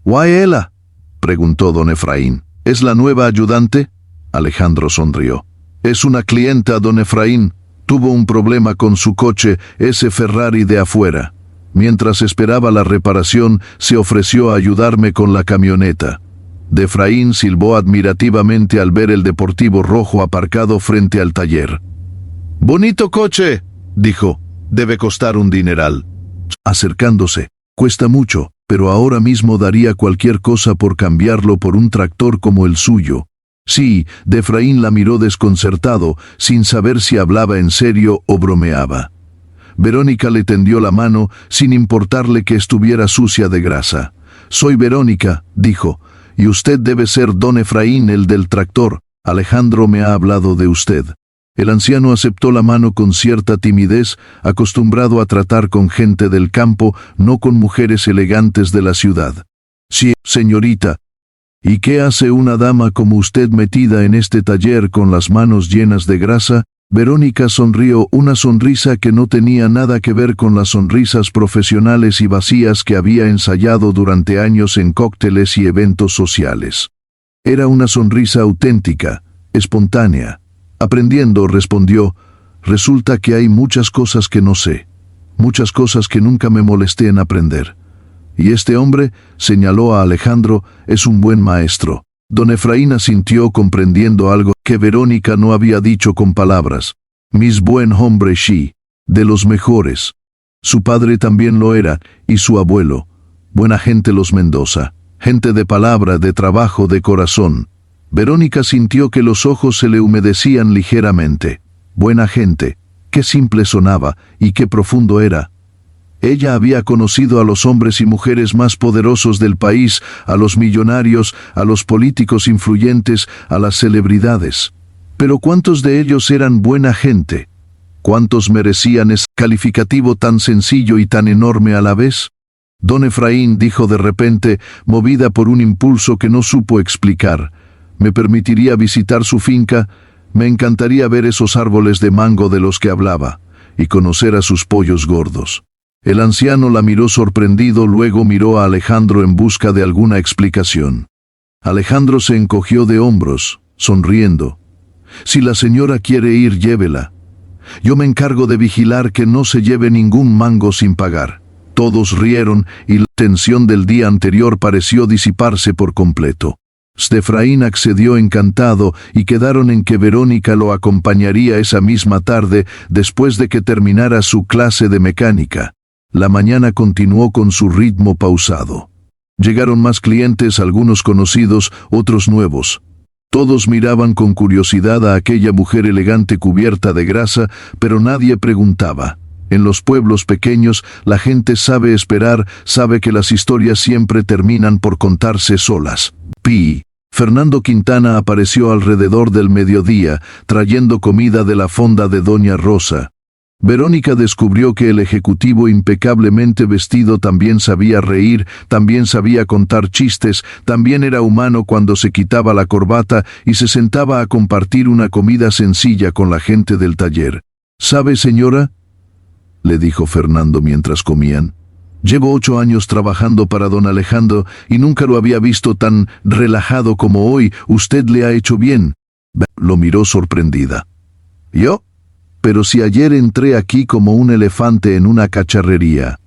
«¿Guayela?», preguntó don Efraín. «¿Es la nueva ayudante?». Alejandro sonrió. «Es una clienta, don Efraín. Tuvo un problema con su coche, ese Ferrari de afuera. Mientras esperaba la reparación, se ofreció a ayudarme con la camioneta». De Efraín silbó admirativamente al ver el deportivo rojo aparcado frente al taller. «Bonito coche», dijo. «Debe costar un dineral». Acercándose, Cuesta mucho, pero ahora mismo daría cualquier cosa por cambiarlo por un tractor como el suyo. Sí, Efraín la miró desconcertado, sin saber si hablaba en serio o bromeaba. Verónica le tendió la mano, sin importarle que estuviera sucia de grasa. «Soy Verónica», dijo, «y usted debe ser don Efraín, el del tractor. Alejandro me ha hablado de usted». El anciano aceptó la mano con cierta timidez, acostumbrado a tratar con gente del campo, no con mujeres elegantes de la ciudad. «Sí, señorita». «¿Y qué hace una dama como usted metida en este taller con las manos llenas de grasa?» Verónica sonrió, una sonrisa que no tenía nada que ver con las sonrisas profesionales y vacías que había ensayado durante años en cócteles y eventos sociales. Era una sonrisa auténtica, espontánea. Aprendiendo, respondió, «Resulta que hay muchas cosas que no sé, muchas cosas que nunca me molesté en aprender. Y este hombre», señaló a Alejandro, «es un buen maestro». Don Efraín asintió comprendiendo algo que Verónica no había dicho con palabras. «Mis buen hombre sí, de los mejores». Su padre también lo era, y su abuelo. Buena gente los Mendoza, gente de palabra, de trabajo, de corazón. Verónica sintió que los ojos se le humedecían ligeramente. Buena gente, qué simple sonaba y qué profundo era. Ella había conocido a los hombres y mujeres más poderosos del país, a los millonarios, a los políticos influyentes, a las celebridades. Pero ¿cuántos de ellos eran buena gente? ¿Cuántos merecían ese calificativo tan sencillo y tan enorme a la vez? Don Efraín dijo de repente, movida por un impulso que no supo explicar, «¿Me permitiría visitar su finca? Me encantaría ver esos árboles de mango de los que hablaba, y conocer a sus pollos gordos». El anciano la miró sorprendido, luego miró a Alejandro en busca de alguna explicación. Alejandro se encogió de hombros, sonriendo. «Si la señora quiere ir, llévela. Yo me encargo de vigilar que no se lleve ningún mango sin pagar». Todos rieron y la tensión del día anterior pareció disiparse por completo. Efraín accedió encantado y quedaron en que Verónica lo acompañaría esa misma tarde después de que terminara su clase de mecánica. La mañana continuó con su ritmo pausado. Llegaron más clientes, algunos conocidos, otros nuevos. Todos miraban con curiosidad a aquella mujer elegante cubierta de grasa, pero nadie preguntaba. En los pueblos pequeños, la gente sabe esperar, sabe que las historias siempre terminan por contarse solas. Fernando Quintana apareció alrededor del mediodía, trayendo comida de la fonda de Doña Rosa. Verónica descubrió que el ejecutivo impecablemente vestido también sabía reír, también sabía contar chistes, también era humano cuando se quitaba la corbata y se sentaba a compartir una comida sencilla con la gente del taller. «¿Sabe, señora?», le dijo Fernando mientras comían. «Llevo 8 años trabajando para don Alejandro y nunca lo había visto tan relajado como hoy. Usted le ha hecho bien». Lo miró sorprendida. «¿Yo? Pero si ayer entré aquí como un elefante en una cacharrería.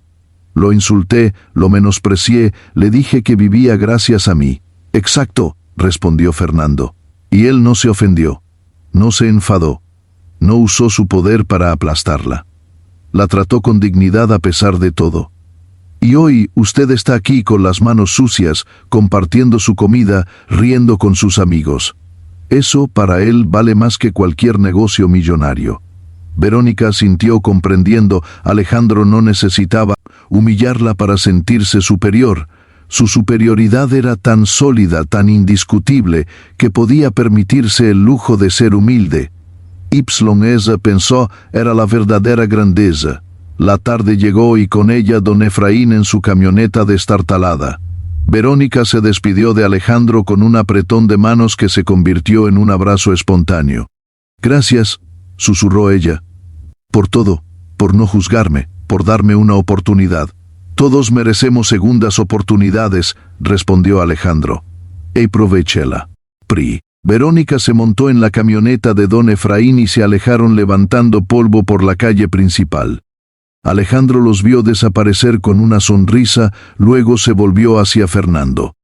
Lo insulté, lo menosprecié, le dije que vivía gracias a mí». «Exacto», respondió Fernando. Y él no se ofendió, no se enfadó, no usó su poder para aplastarla. La trató con dignidad a pesar de todo. «Y hoy usted está aquí con las manos sucias, compartiendo su comida, riendo con sus amigos. Eso para él vale más que cualquier negocio millonario». Verónica sintió comprendiendo, Alejandro no necesitaba humillarla para sentirse superior. Su superioridad era tan sólida, tan indiscutible, que podía permitirse el lujo de ser humilde. Esa, pensó, era la verdadera grandeza. La tarde llegó y con ella don Efraín en su camioneta destartalada. Verónica se despidió de Alejandro con un apretón de manos que se convirtió en un abrazo espontáneo. «Gracias», susurró ella. «Por todo, por no juzgarme, por darme una oportunidad». «Todos merecemos segundas oportunidades», respondió Alejandro. «Aprovechela». Verónica se montó en la camioneta de don Efraín y se alejaron levantando polvo por la calle principal. Alejandro los vio desaparecer con una sonrisa, luego se volvió hacia Fernando.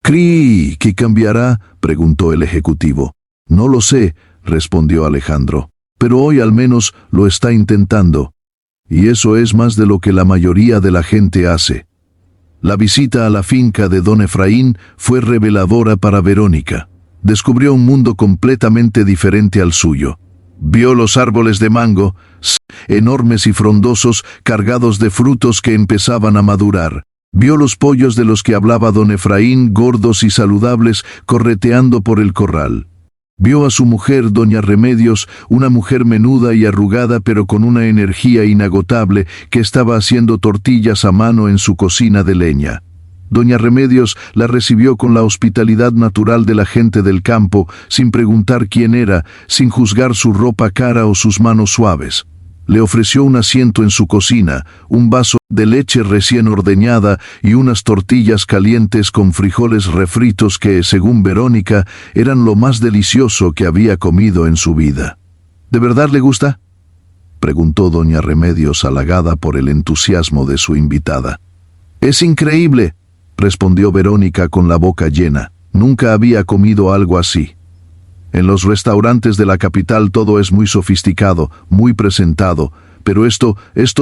«¿Qué cambiará?», preguntó el ejecutivo. «No lo sé», respondió Alejandro. «Pero hoy al menos lo está intentando. Y eso es más de lo que la mayoría de la gente hace». La visita a la finca de don Efraín fue reveladora para Verónica. Descubrió un mundo completamente diferente al suyo. Vio los árboles de mango, enormes y frondosos, cargados de frutos que empezaban a madurar. Vio los pollos de los que hablaba don Efraín, gordos y saludables, correteando por el corral. Vio a su mujer, doña Remedios, una mujer menuda y arrugada pero con una energía inagotable, que estaba haciendo tortillas a mano en su cocina de leña. Doña Remedios la recibió con la hospitalidad natural de la gente del campo, sin preguntar quién era, sin juzgar su ropa cara o sus manos suaves. Le ofreció un asiento en su cocina, un vaso de leche recién ordeñada y unas tortillas calientes con frijoles refritos que, según Verónica, eran lo más delicioso que había comido en su vida. ¿De verdad le gusta?, preguntó doña Remedios, halagada por el entusiasmo de su invitada. «Es increíble», respondió Verónica con la boca llena. Nunca había comido algo así. En los restaurantes de la capital todo es muy sofisticado, muy presentado, pero esto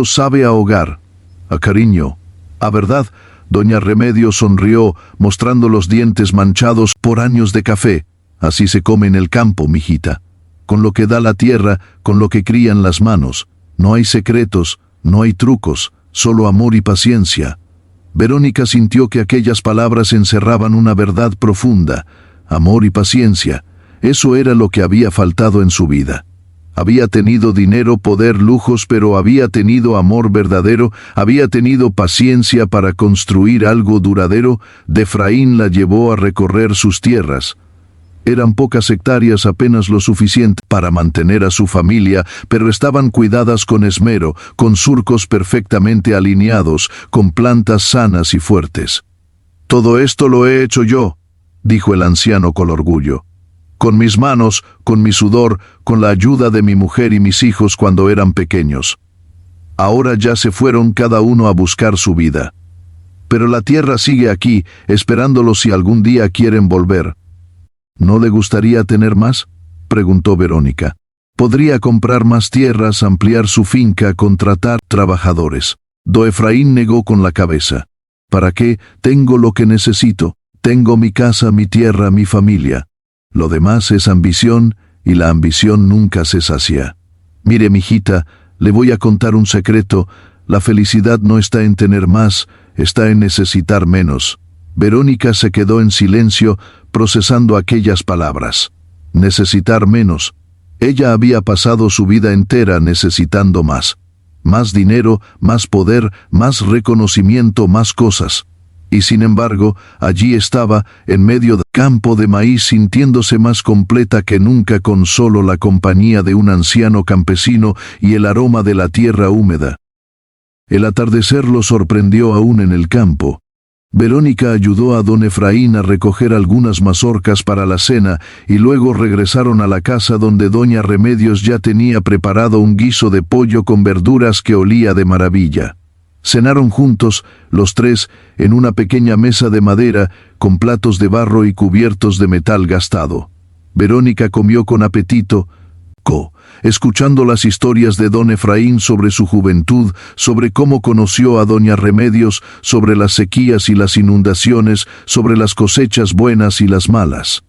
sabe a hogar, a cariño. ¿A verdad?, doña Remedios sonrió, mostrando los dientes manchados por años de café. Así se come en el campo, mijita. Con lo que da la tierra, con lo que crían las manos. No hay secretos, no hay trucos, solo amor y paciencia. Verónica sintió que aquellas palabras encerraban una verdad profunda. Amor y paciencia. Eso era lo que había faltado en su vida. Había tenido dinero, poder, lujos, pero había tenido amor verdadero, había tenido paciencia para construir algo duradero. Efraín la llevó a recorrer sus tierras. Eran pocas hectáreas, apenas lo suficiente para mantener a su familia, pero estaban cuidadas con esmero, con surcos perfectamente alineados, con plantas sanas y fuertes. «Todo esto lo he hecho yo», dijo el anciano con orgullo. «Con mis manos, con mi sudor, con la ayuda de mi mujer y mis hijos cuando eran pequeños. Ahora ya se fueron cada uno a buscar su vida. Pero la tierra sigue aquí, esperándolos si algún día quieren volver». «¿No le gustaría tener más?», preguntó Verónica. «Podría comprar más tierras, ampliar su finca, contratar trabajadores». Don Efraín negó con la cabeza. «¿Para qué? Tengo lo que necesito. Tengo mi casa, mi tierra, mi familia. Lo demás es ambición, y la ambición nunca se sacia. Mire, mijita, le voy a contar un secreto. La felicidad no está en tener más, está en necesitar menos». Verónica se quedó en silencio, procesando aquellas palabras. Necesitar menos. Ella había pasado su vida entera necesitando más. Más dinero, más poder, más reconocimiento, más cosas. Y sin embargo, allí estaba, en medio del campo de maíz, sintiéndose más completa que nunca, con solo la compañía de un anciano campesino y el aroma de la tierra húmeda. El atardecer lo sorprendió aún en el campo. Verónica ayudó a don Efraín a recoger algunas mazorcas para la cena y luego regresaron a la casa, donde doña Remedios ya tenía preparado un guiso de pollo con verduras que olía de maravilla. Cenaron juntos, los tres, en una pequeña mesa de madera, con platos de barro y cubiertos de metal gastado. Verónica comió con apetito, escuchando las historias de don Efraín sobre su juventud, sobre cómo conoció a doña Remedios, sobre las sequías y las inundaciones, sobre las cosechas buenas y las malas.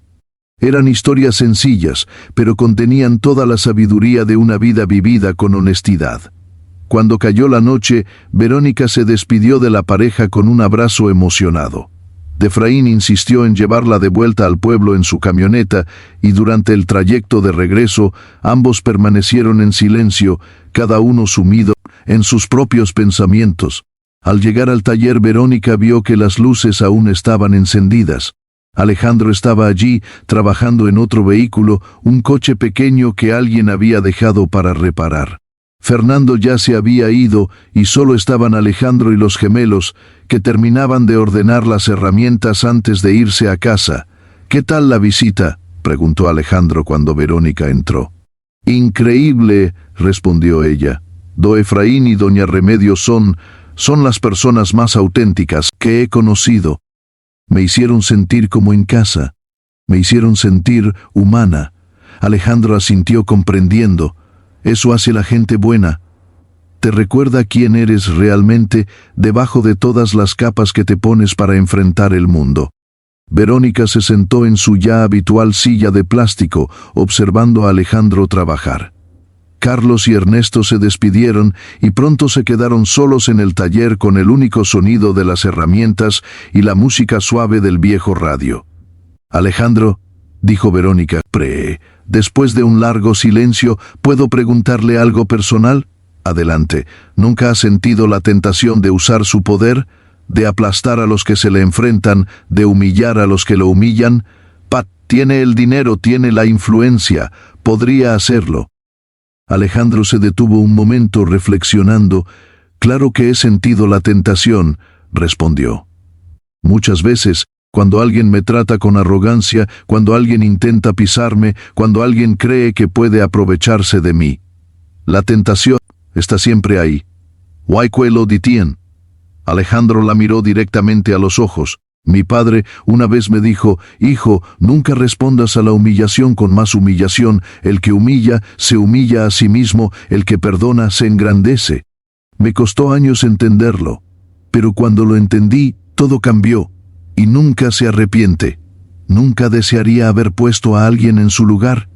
Eran historias sencillas, pero contenían toda la sabiduría de una vida vivida con honestidad. Cuando cayó la noche, Verónica se despidió de la pareja con un abrazo emocionado. Efraín insistió en llevarla de vuelta al pueblo en su camioneta, y durante el trayecto de regreso, ambos permanecieron en silencio, cada uno sumido en sus propios pensamientos. Al llegar al taller, Verónica vio que las luces aún estaban encendidas. Alejandro estaba allí, trabajando en otro vehículo, un coche pequeño que alguien había dejado para reparar. Fernando ya se había ido, y solo estaban Alejandro y los gemelos, que terminaban de ordenar las herramientas antes de irse a casa. «¿Qué tal la visita?», preguntó Alejandro cuando Verónica entró. «Increíble», respondió ella. «Don Efraín y doña Remedios son las personas más auténticas que he conocido. Me hicieron sentir como en casa. Me hicieron sentir humana». Alejandro asintió comprendiendo. «Eso hace la gente buena». Te recuerda quién eres realmente debajo de todas las capas que te pones para enfrentar el mundo. Verónica se sentó en su ya habitual silla de plástico, observando a Alejandro trabajar. Carlos y Ernesto se despidieron y pronto se quedaron solos en el taller con el único sonido de las herramientas y la música suave del viejo radio. Alejandro, dijo Verónica, después de un largo silencio, ¿puedo preguntarle algo personal? Adelante. ¿Nunca ha sentido la tentación de usar su poder, de aplastar a los que se le enfrentan, de humillar a los que lo humillan? Pat, tiene el dinero, tiene la influencia, podría hacerlo. Alejandro se detuvo un momento reflexionando. Claro que he sentido la tentación, respondió. Muchas veces, cuando alguien me trata con arrogancia, cuando alguien intenta pisarme, cuando alguien cree que puede aprovecharse de mí. La tentación está siempre ahí. ¿Why lo ditien? Alejandro la miró directamente a los ojos. Mi padre una vez me dijo, hijo, nunca respondas a la humillación con más humillación. El que humilla, se humilla a sí mismo, el que perdona, se engrandece. Me costó años entenderlo, pero cuando lo entendí, todo cambió, y nunca se arrepiente. Nunca desearía haber puesto a alguien en su lugar.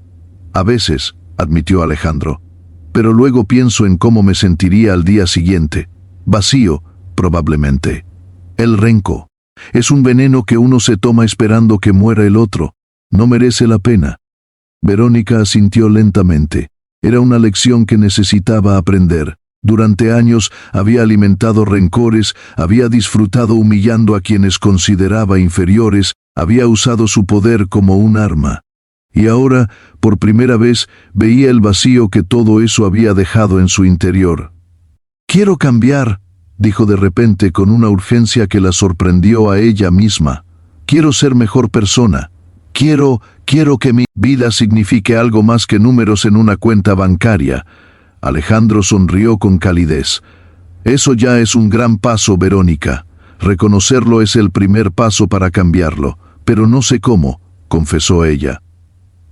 A veces, admitió Alejandro, pero luego pienso en cómo me sentiría al día siguiente. Vacío, probablemente. El rencor es un veneno que uno se toma esperando que muera el otro. No merece la pena. Verónica asintió lentamente. Era una lección que necesitaba aprender. Durante años había alimentado rencores, había disfrutado humillando a quienes consideraba inferiores, había usado su poder como un arma. Y ahora, por primera vez, veía el vacío que todo eso había dejado en su interior. Quiero cambiar, dijo de repente con una urgencia que la sorprendió a ella misma. Quiero ser mejor persona. Quiero que mi vida signifique algo más que números en una cuenta bancaria. Alejandro sonrió con calidez. Eso ya es un gran paso, Verónica. Reconocerlo es el primer paso para cambiarlo, pero no sé cómo, confesó ella.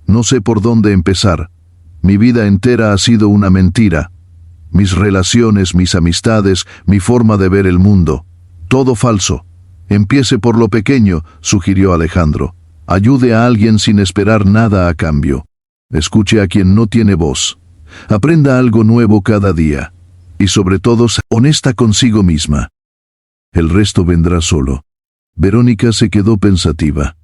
No sé por dónde empezar. Mi vida entera ha sido una mentira. Mis relaciones, mis amistades, mi forma de ver el mundo. Todo falso. Empiece por lo pequeño, sugirió Alejandro. Ayude a alguien sin esperar nada a cambio. Escuche a quien no tiene voz. Aprenda algo nuevo cada día. Y sobre todo, sea honesta consigo misma. El resto vendrá solo. Verónica se quedó pensativa.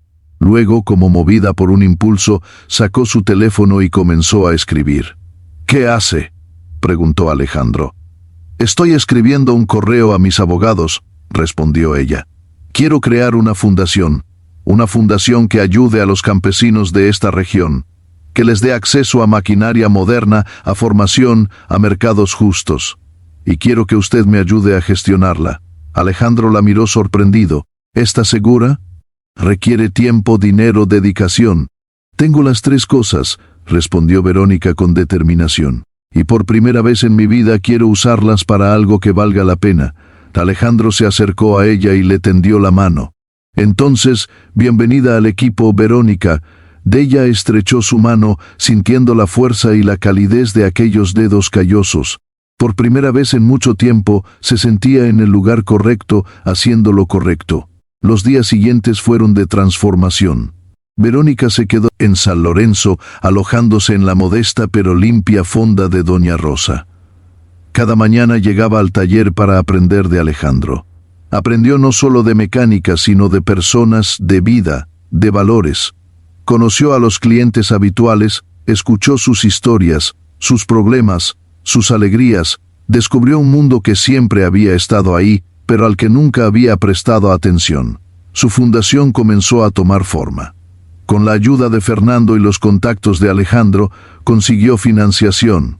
Luego, como movida por un impulso, sacó su teléfono y comenzó a escribir. ¿Qué hace?, preguntó Alejandro. Estoy escribiendo un correo a mis abogados, respondió ella. Quiero crear una fundación que ayude a los campesinos de esta región, que les dé acceso a maquinaria moderna, a formación, a mercados justos. Y quiero que usted me ayude a gestionarla. Alejandro la miró sorprendido. ¿Está segura? Requiere tiempo, dinero, dedicación. Tengo las tres cosas, respondió Verónica con determinación. Y por primera vez en mi vida quiero usarlas para algo que valga la pena. Alejandro se acercó a ella y le tendió la mano. Entonces, bienvenida al equipo, Verónica. Ella estrechó su mano, sintiendo la fuerza y la calidez de aquellos dedos callosos. Por primera vez en mucho tiempo, se sentía en el lugar correcto, haciendo lo correcto. Los días siguientes fueron de transformación. Verónica se quedó en San Lorenzo, alojándose en la modesta pero limpia fonda de Doña Rosa. Cada mañana llegaba al taller para aprender de Alejandro. Aprendió no solo de mecánica, sino de personas, de vida, de valores. Conoció a los clientes habituales, escuchó sus historias, sus problemas, sus alegrías, descubrió un mundo que siempre había estado ahí, pero al que nunca había prestado atención. Su fundación comenzó a tomar forma. Con la ayuda de Fernando y los contactos de Alejandro, consiguió financiación,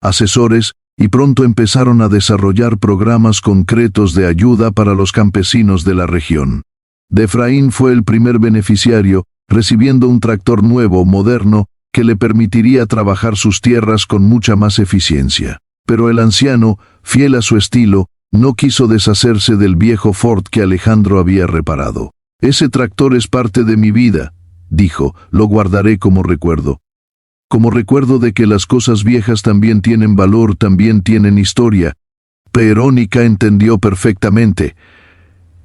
asesores, y pronto empezaron a desarrollar programas concretos de ayuda para los campesinos de la región. Efraín fue el primer beneficiario, recibiendo un tractor nuevo, moderno, que le permitiría trabajar sus tierras con mucha más eficiencia. Pero el anciano, fiel a su estilo, no quiso deshacerse del viejo Ford que Alejandro había reparado. Ese tractor es parte de mi vida, dijo, lo guardaré como recuerdo. como recuerdo de que las cosas viejas también tienen valor, también tienen historia. Verónica entendió perfectamente.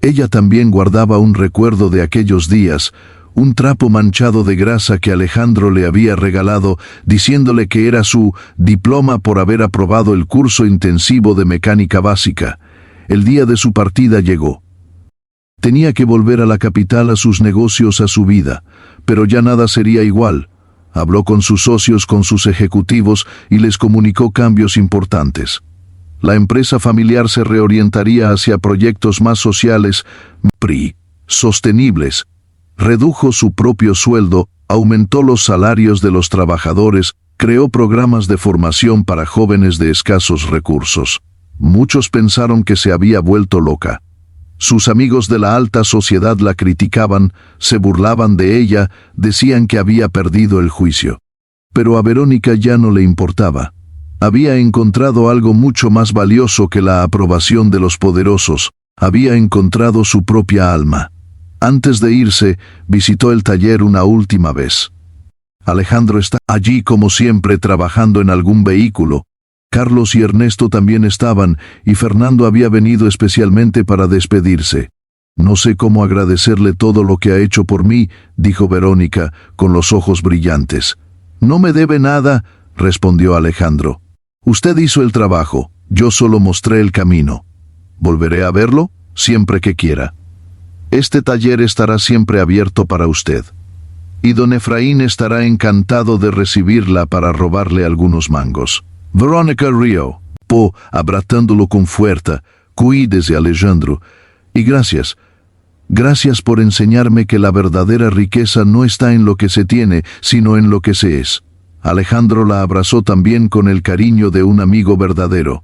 Ella también guardaba un recuerdo de aquellos días, un trapo manchado de grasa que Alejandro le había regalado, diciéndole que era su diploma por haber aprobado el curso intensivo de mecánica básica. El día de su partida llegó. Tenía que volver a la capital, a sus negocios, a su vida, pero ya nada sería igual. Habló con sus socios, con sus ejecutivos, y les comunicó cambios importantes. La empresa familiar se reorientaría hacia proyectos más sociales, sostenibles. Redujo su propio sueldo, aumentó los salarios de los trabajadores, creó programas de formación para jóvenes de escasos recursos. Muchos pensaron que se había vuelto loca. Sus amigos de la alta sociedad la criticaban, se burlaban de ella, decían que había perdido el juicio. Pero a Verónica ya no le importaba. Había encontrado algo mucho más valioso que la aprobación de los poderosos. Había encontrado su propia alma. Antes de irse, visitó el taller una última vez. Alejandro está allí como siempre, trabajando en algún vehículo. Carlos y Ernesto también estaban, y Fernando había venido especialmente para despedirse. «No sé cómo agradecerle todo lo que ha hecho por mí», dijo Verónica, con los ojos brillantes. «No me debe nada», respondió Alejandro. «Usted hizo el trabajo, yo solo mostré el camino. Volveré a verlo, siempre que quiera. Este taller estará siempre abierto para usted. Y don Efraín estará encantado de recibirla para robarle algunos mangos». Verónica rió, abrazándolo con fuerza. «Cuídese, Alejandro. Y gracias. Gracias por enseñarme que la verdadera riqueza no está en lo que se tiene, sino en lo que se es». Alejandro la abrazó también con el cariño de un amigo verdadero.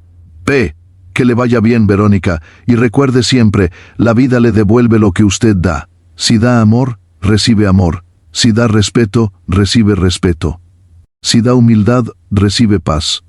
Que le vaya bien, Verónica, y recuerde siempre, la vida le devuelve lo que usted da. Si da amor, recibe amor. Si da respeto, recibe respeto. Si da humildad, recibe paz.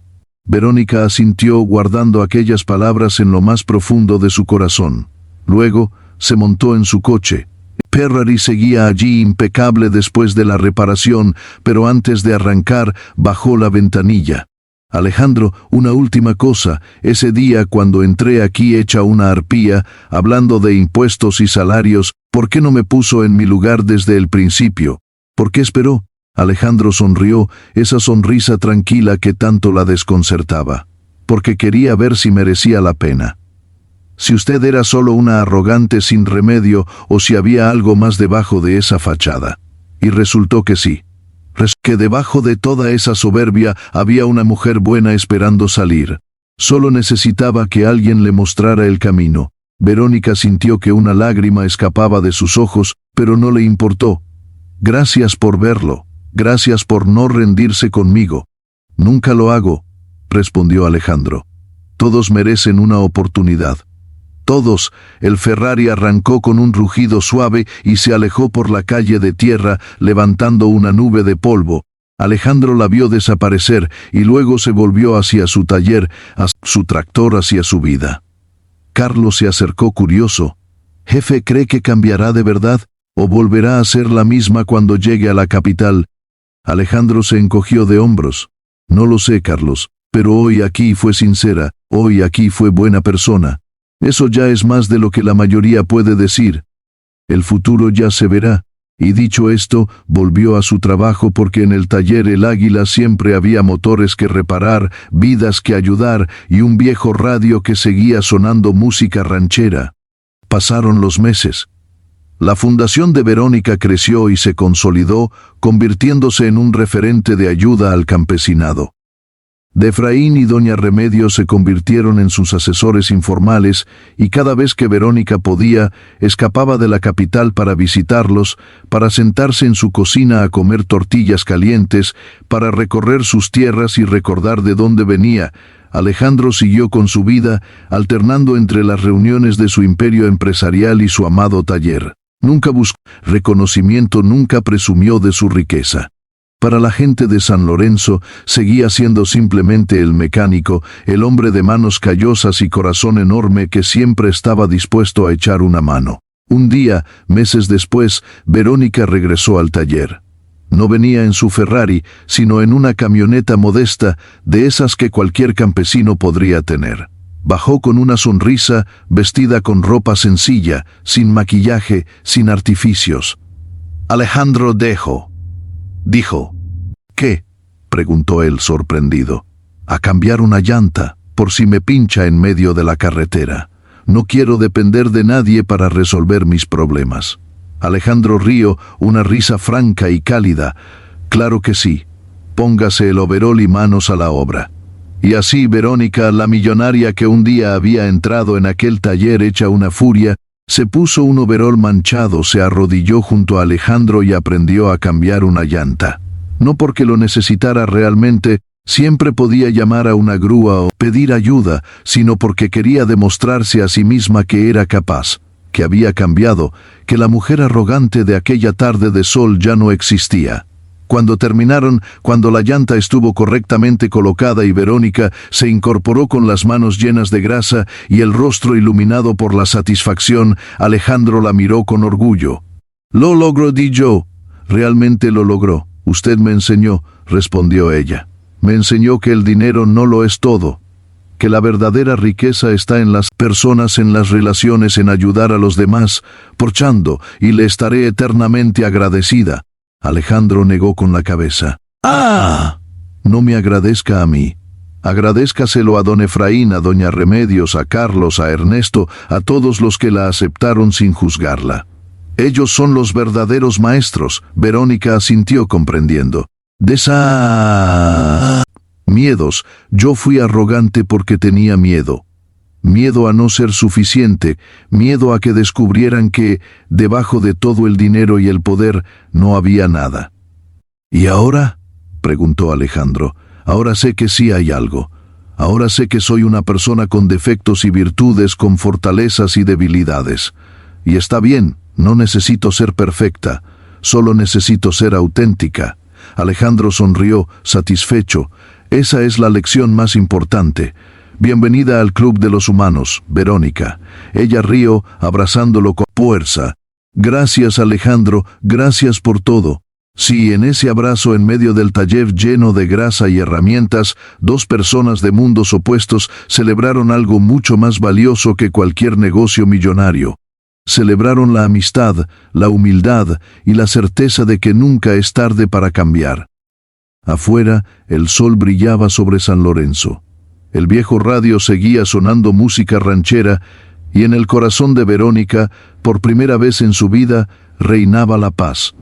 Verónica asintió, guardando aquellas palabras en lo más profundo de su corazón. Luego, se montó en su coche. Ferrari seguía allí impecable después de la reparación, pero antes de arrancar, bajó la ventanilla. «Alejandro, una última cosa. Ese día cuando entré aquí hecha una arpía, hablando de impuestos y salarios, ¿por qué no me puso en mi lugar desde el principio? ¿Por qué esperó?» Alejandro sonrió, esa sonrisa tranquila que tanto la desconcertaba. «Porque quería ver si merecía la pena. Si usted era solo una arrogante sin remedio o si había algo más debajo de esa fachada». Y resultó que sí. Que debajo de toda esa soberbia había una mujer buena esperando salir. Solo necesitaba que alguien le mostrara el camino. Verónica sintió que una lágrima escapaba de sus ojos, pero no le importó. «Gracias por verlo. Gracias por no rendirse conmigo». «Nunca lo hago», respondió Alejandro. «Todos merecen una oportunidad». Todos. El Ferrari arrancó con un rugido suave y se alejó por la calle de tierra, levantando una nube de polvo. Alejandro la vio desaparecer y luego se volvió hacia su taller, hacia su tractor, hacia su vida. Carlos se acercó curioso. «Jefe, ¿cree que cambiará de verdad o volverá a ser la misma cuando llegue a la capital?» Alejandro se encogió de hombros. «No lo sé, Carlos, pero hoy aquí fue sincera, hoy aquí fue buena persona. Eso ya es más de lo que la mayoría puede decir. El futuro ya se verá». Y dicho esto, volvió a su trabajo porque en el taller El Águila siempre había motores que reparar, vidas que ayudar y un viejo radio que seguía sonando música ranchera. Pasaron los meses. La fundación de Verónica creció y se consolidó, convirtiéndose en un referente de ayuda al campesinado. De Efraín y doña Remedios se convirtieron en sus asesores informales y cada vez que Verónica podía, escapaba de la capital para visitarlos, para sentarse en su cocina a comer tortillas calientes, para recorrer sus tierras y recordar de dónde venía. Alejandro siguió con su vida, alternando entre las reuniones de su imperio empresarial y su amado taller. Nunca buscó reconocimiento, nunca presumió de su riqueza. Para la gente de San Lorenzo, seguía siendo simplemente el mecánico, el hombre de manos callosas y corazón enorme que siempre estaba dispuesto a echar una mano. Un día, meses después, Verónica regresó al taller. No venía en su Ferrari, sino en una camioneta modesta, de esas que cualquier campesino podría tener. Bajó con una sonrisa, vestida con ropa sencilla, sin maquillaje, sin artificios. Alejandro dijo. ¿Qué?, preguntó él sorprendido. A cambiar una llanta, por si me pincha en medio de la carretera. No quiero depender de nadie para resolver mis problemas. Alejandro rió, una risa franca y cálida. Claro que sí. Póngase el overol y manos a la obra. Y así Verónica, la millonaria que un día había entrado en aquel taller hecha una furia, se puso un overol manchado, se arrodilló junto a Alejandro y aprendió a cambiar una llanta. No porque lo necesitara realmente, siempre podía llamar a una grúa o pedir ayuda, sino porque quería demostrarse a sí misma que era capaz, que había cambiado, que la mujer arrogante de aquella tarde de sol ya no existía. Cuando terminaron, cuando la llanta estuvo correctamente colocada y Verónica se incorporó con las manos llenas de grasa y el rostro iluminado por la satisfacción, Alejandro la miró con orgullo. «Lo logró, dijo. Realmente lo logró. Usted me enseñó», respondió ella. «Me enseñó que el dinero no lo es todo, que la verdadera riqueza está en las personas, en las relaciones, en ayudar a los demás, porchando, y le estaré eternamente agradecida». Alejandro negó con la cabeza. «¡Ah! No me agradezca a mí. Agradézcaselo a don Efraín, a doña Remedios, a Carlos, a Ernesto, a todos los que la aceptaron sin juzgarla. Ellos son los verdaderos maestros», Verónica asintió comprendiendo. «Miedos. Yo fui arrogante porque tenía miedo. Miedo a no ser suficiente, miedo a que descubrieran que, debajo de todo el dinero y el poder, no había nada». «¿Y ahora?», preguntó Alejandro. «Ahora sé que sí hay algo. Ahora sé que soy una persona con defectos y virtudes, con fortalezas y debilidades. Y está bien, no necesito ser perfecta, solo necesito ser auténtica». Alejandro sonrió, satisfecho. «Esa es la lección más importante. Bienvenida al club de los humanos, Verónica». Ella rió, abrazándolo con fuerza. «Gracias, Alejandro, gracias por todo». Sí, en ese abrazo en medio del taller lleno de grasa y herramientas, dos personas de mundos opuestos celebraron algo mucho más valioso que cualquier negocio millonario. Celebraron la amistad, la humildad y la certeza de que nunca es tarde para cambiar. Afuera, el sol brillaba sobre San Lorenzo. El viejo radio seguía sonando música ranchera y en el corazón de Verónica, por primera vez en su vida, reinaba la paz.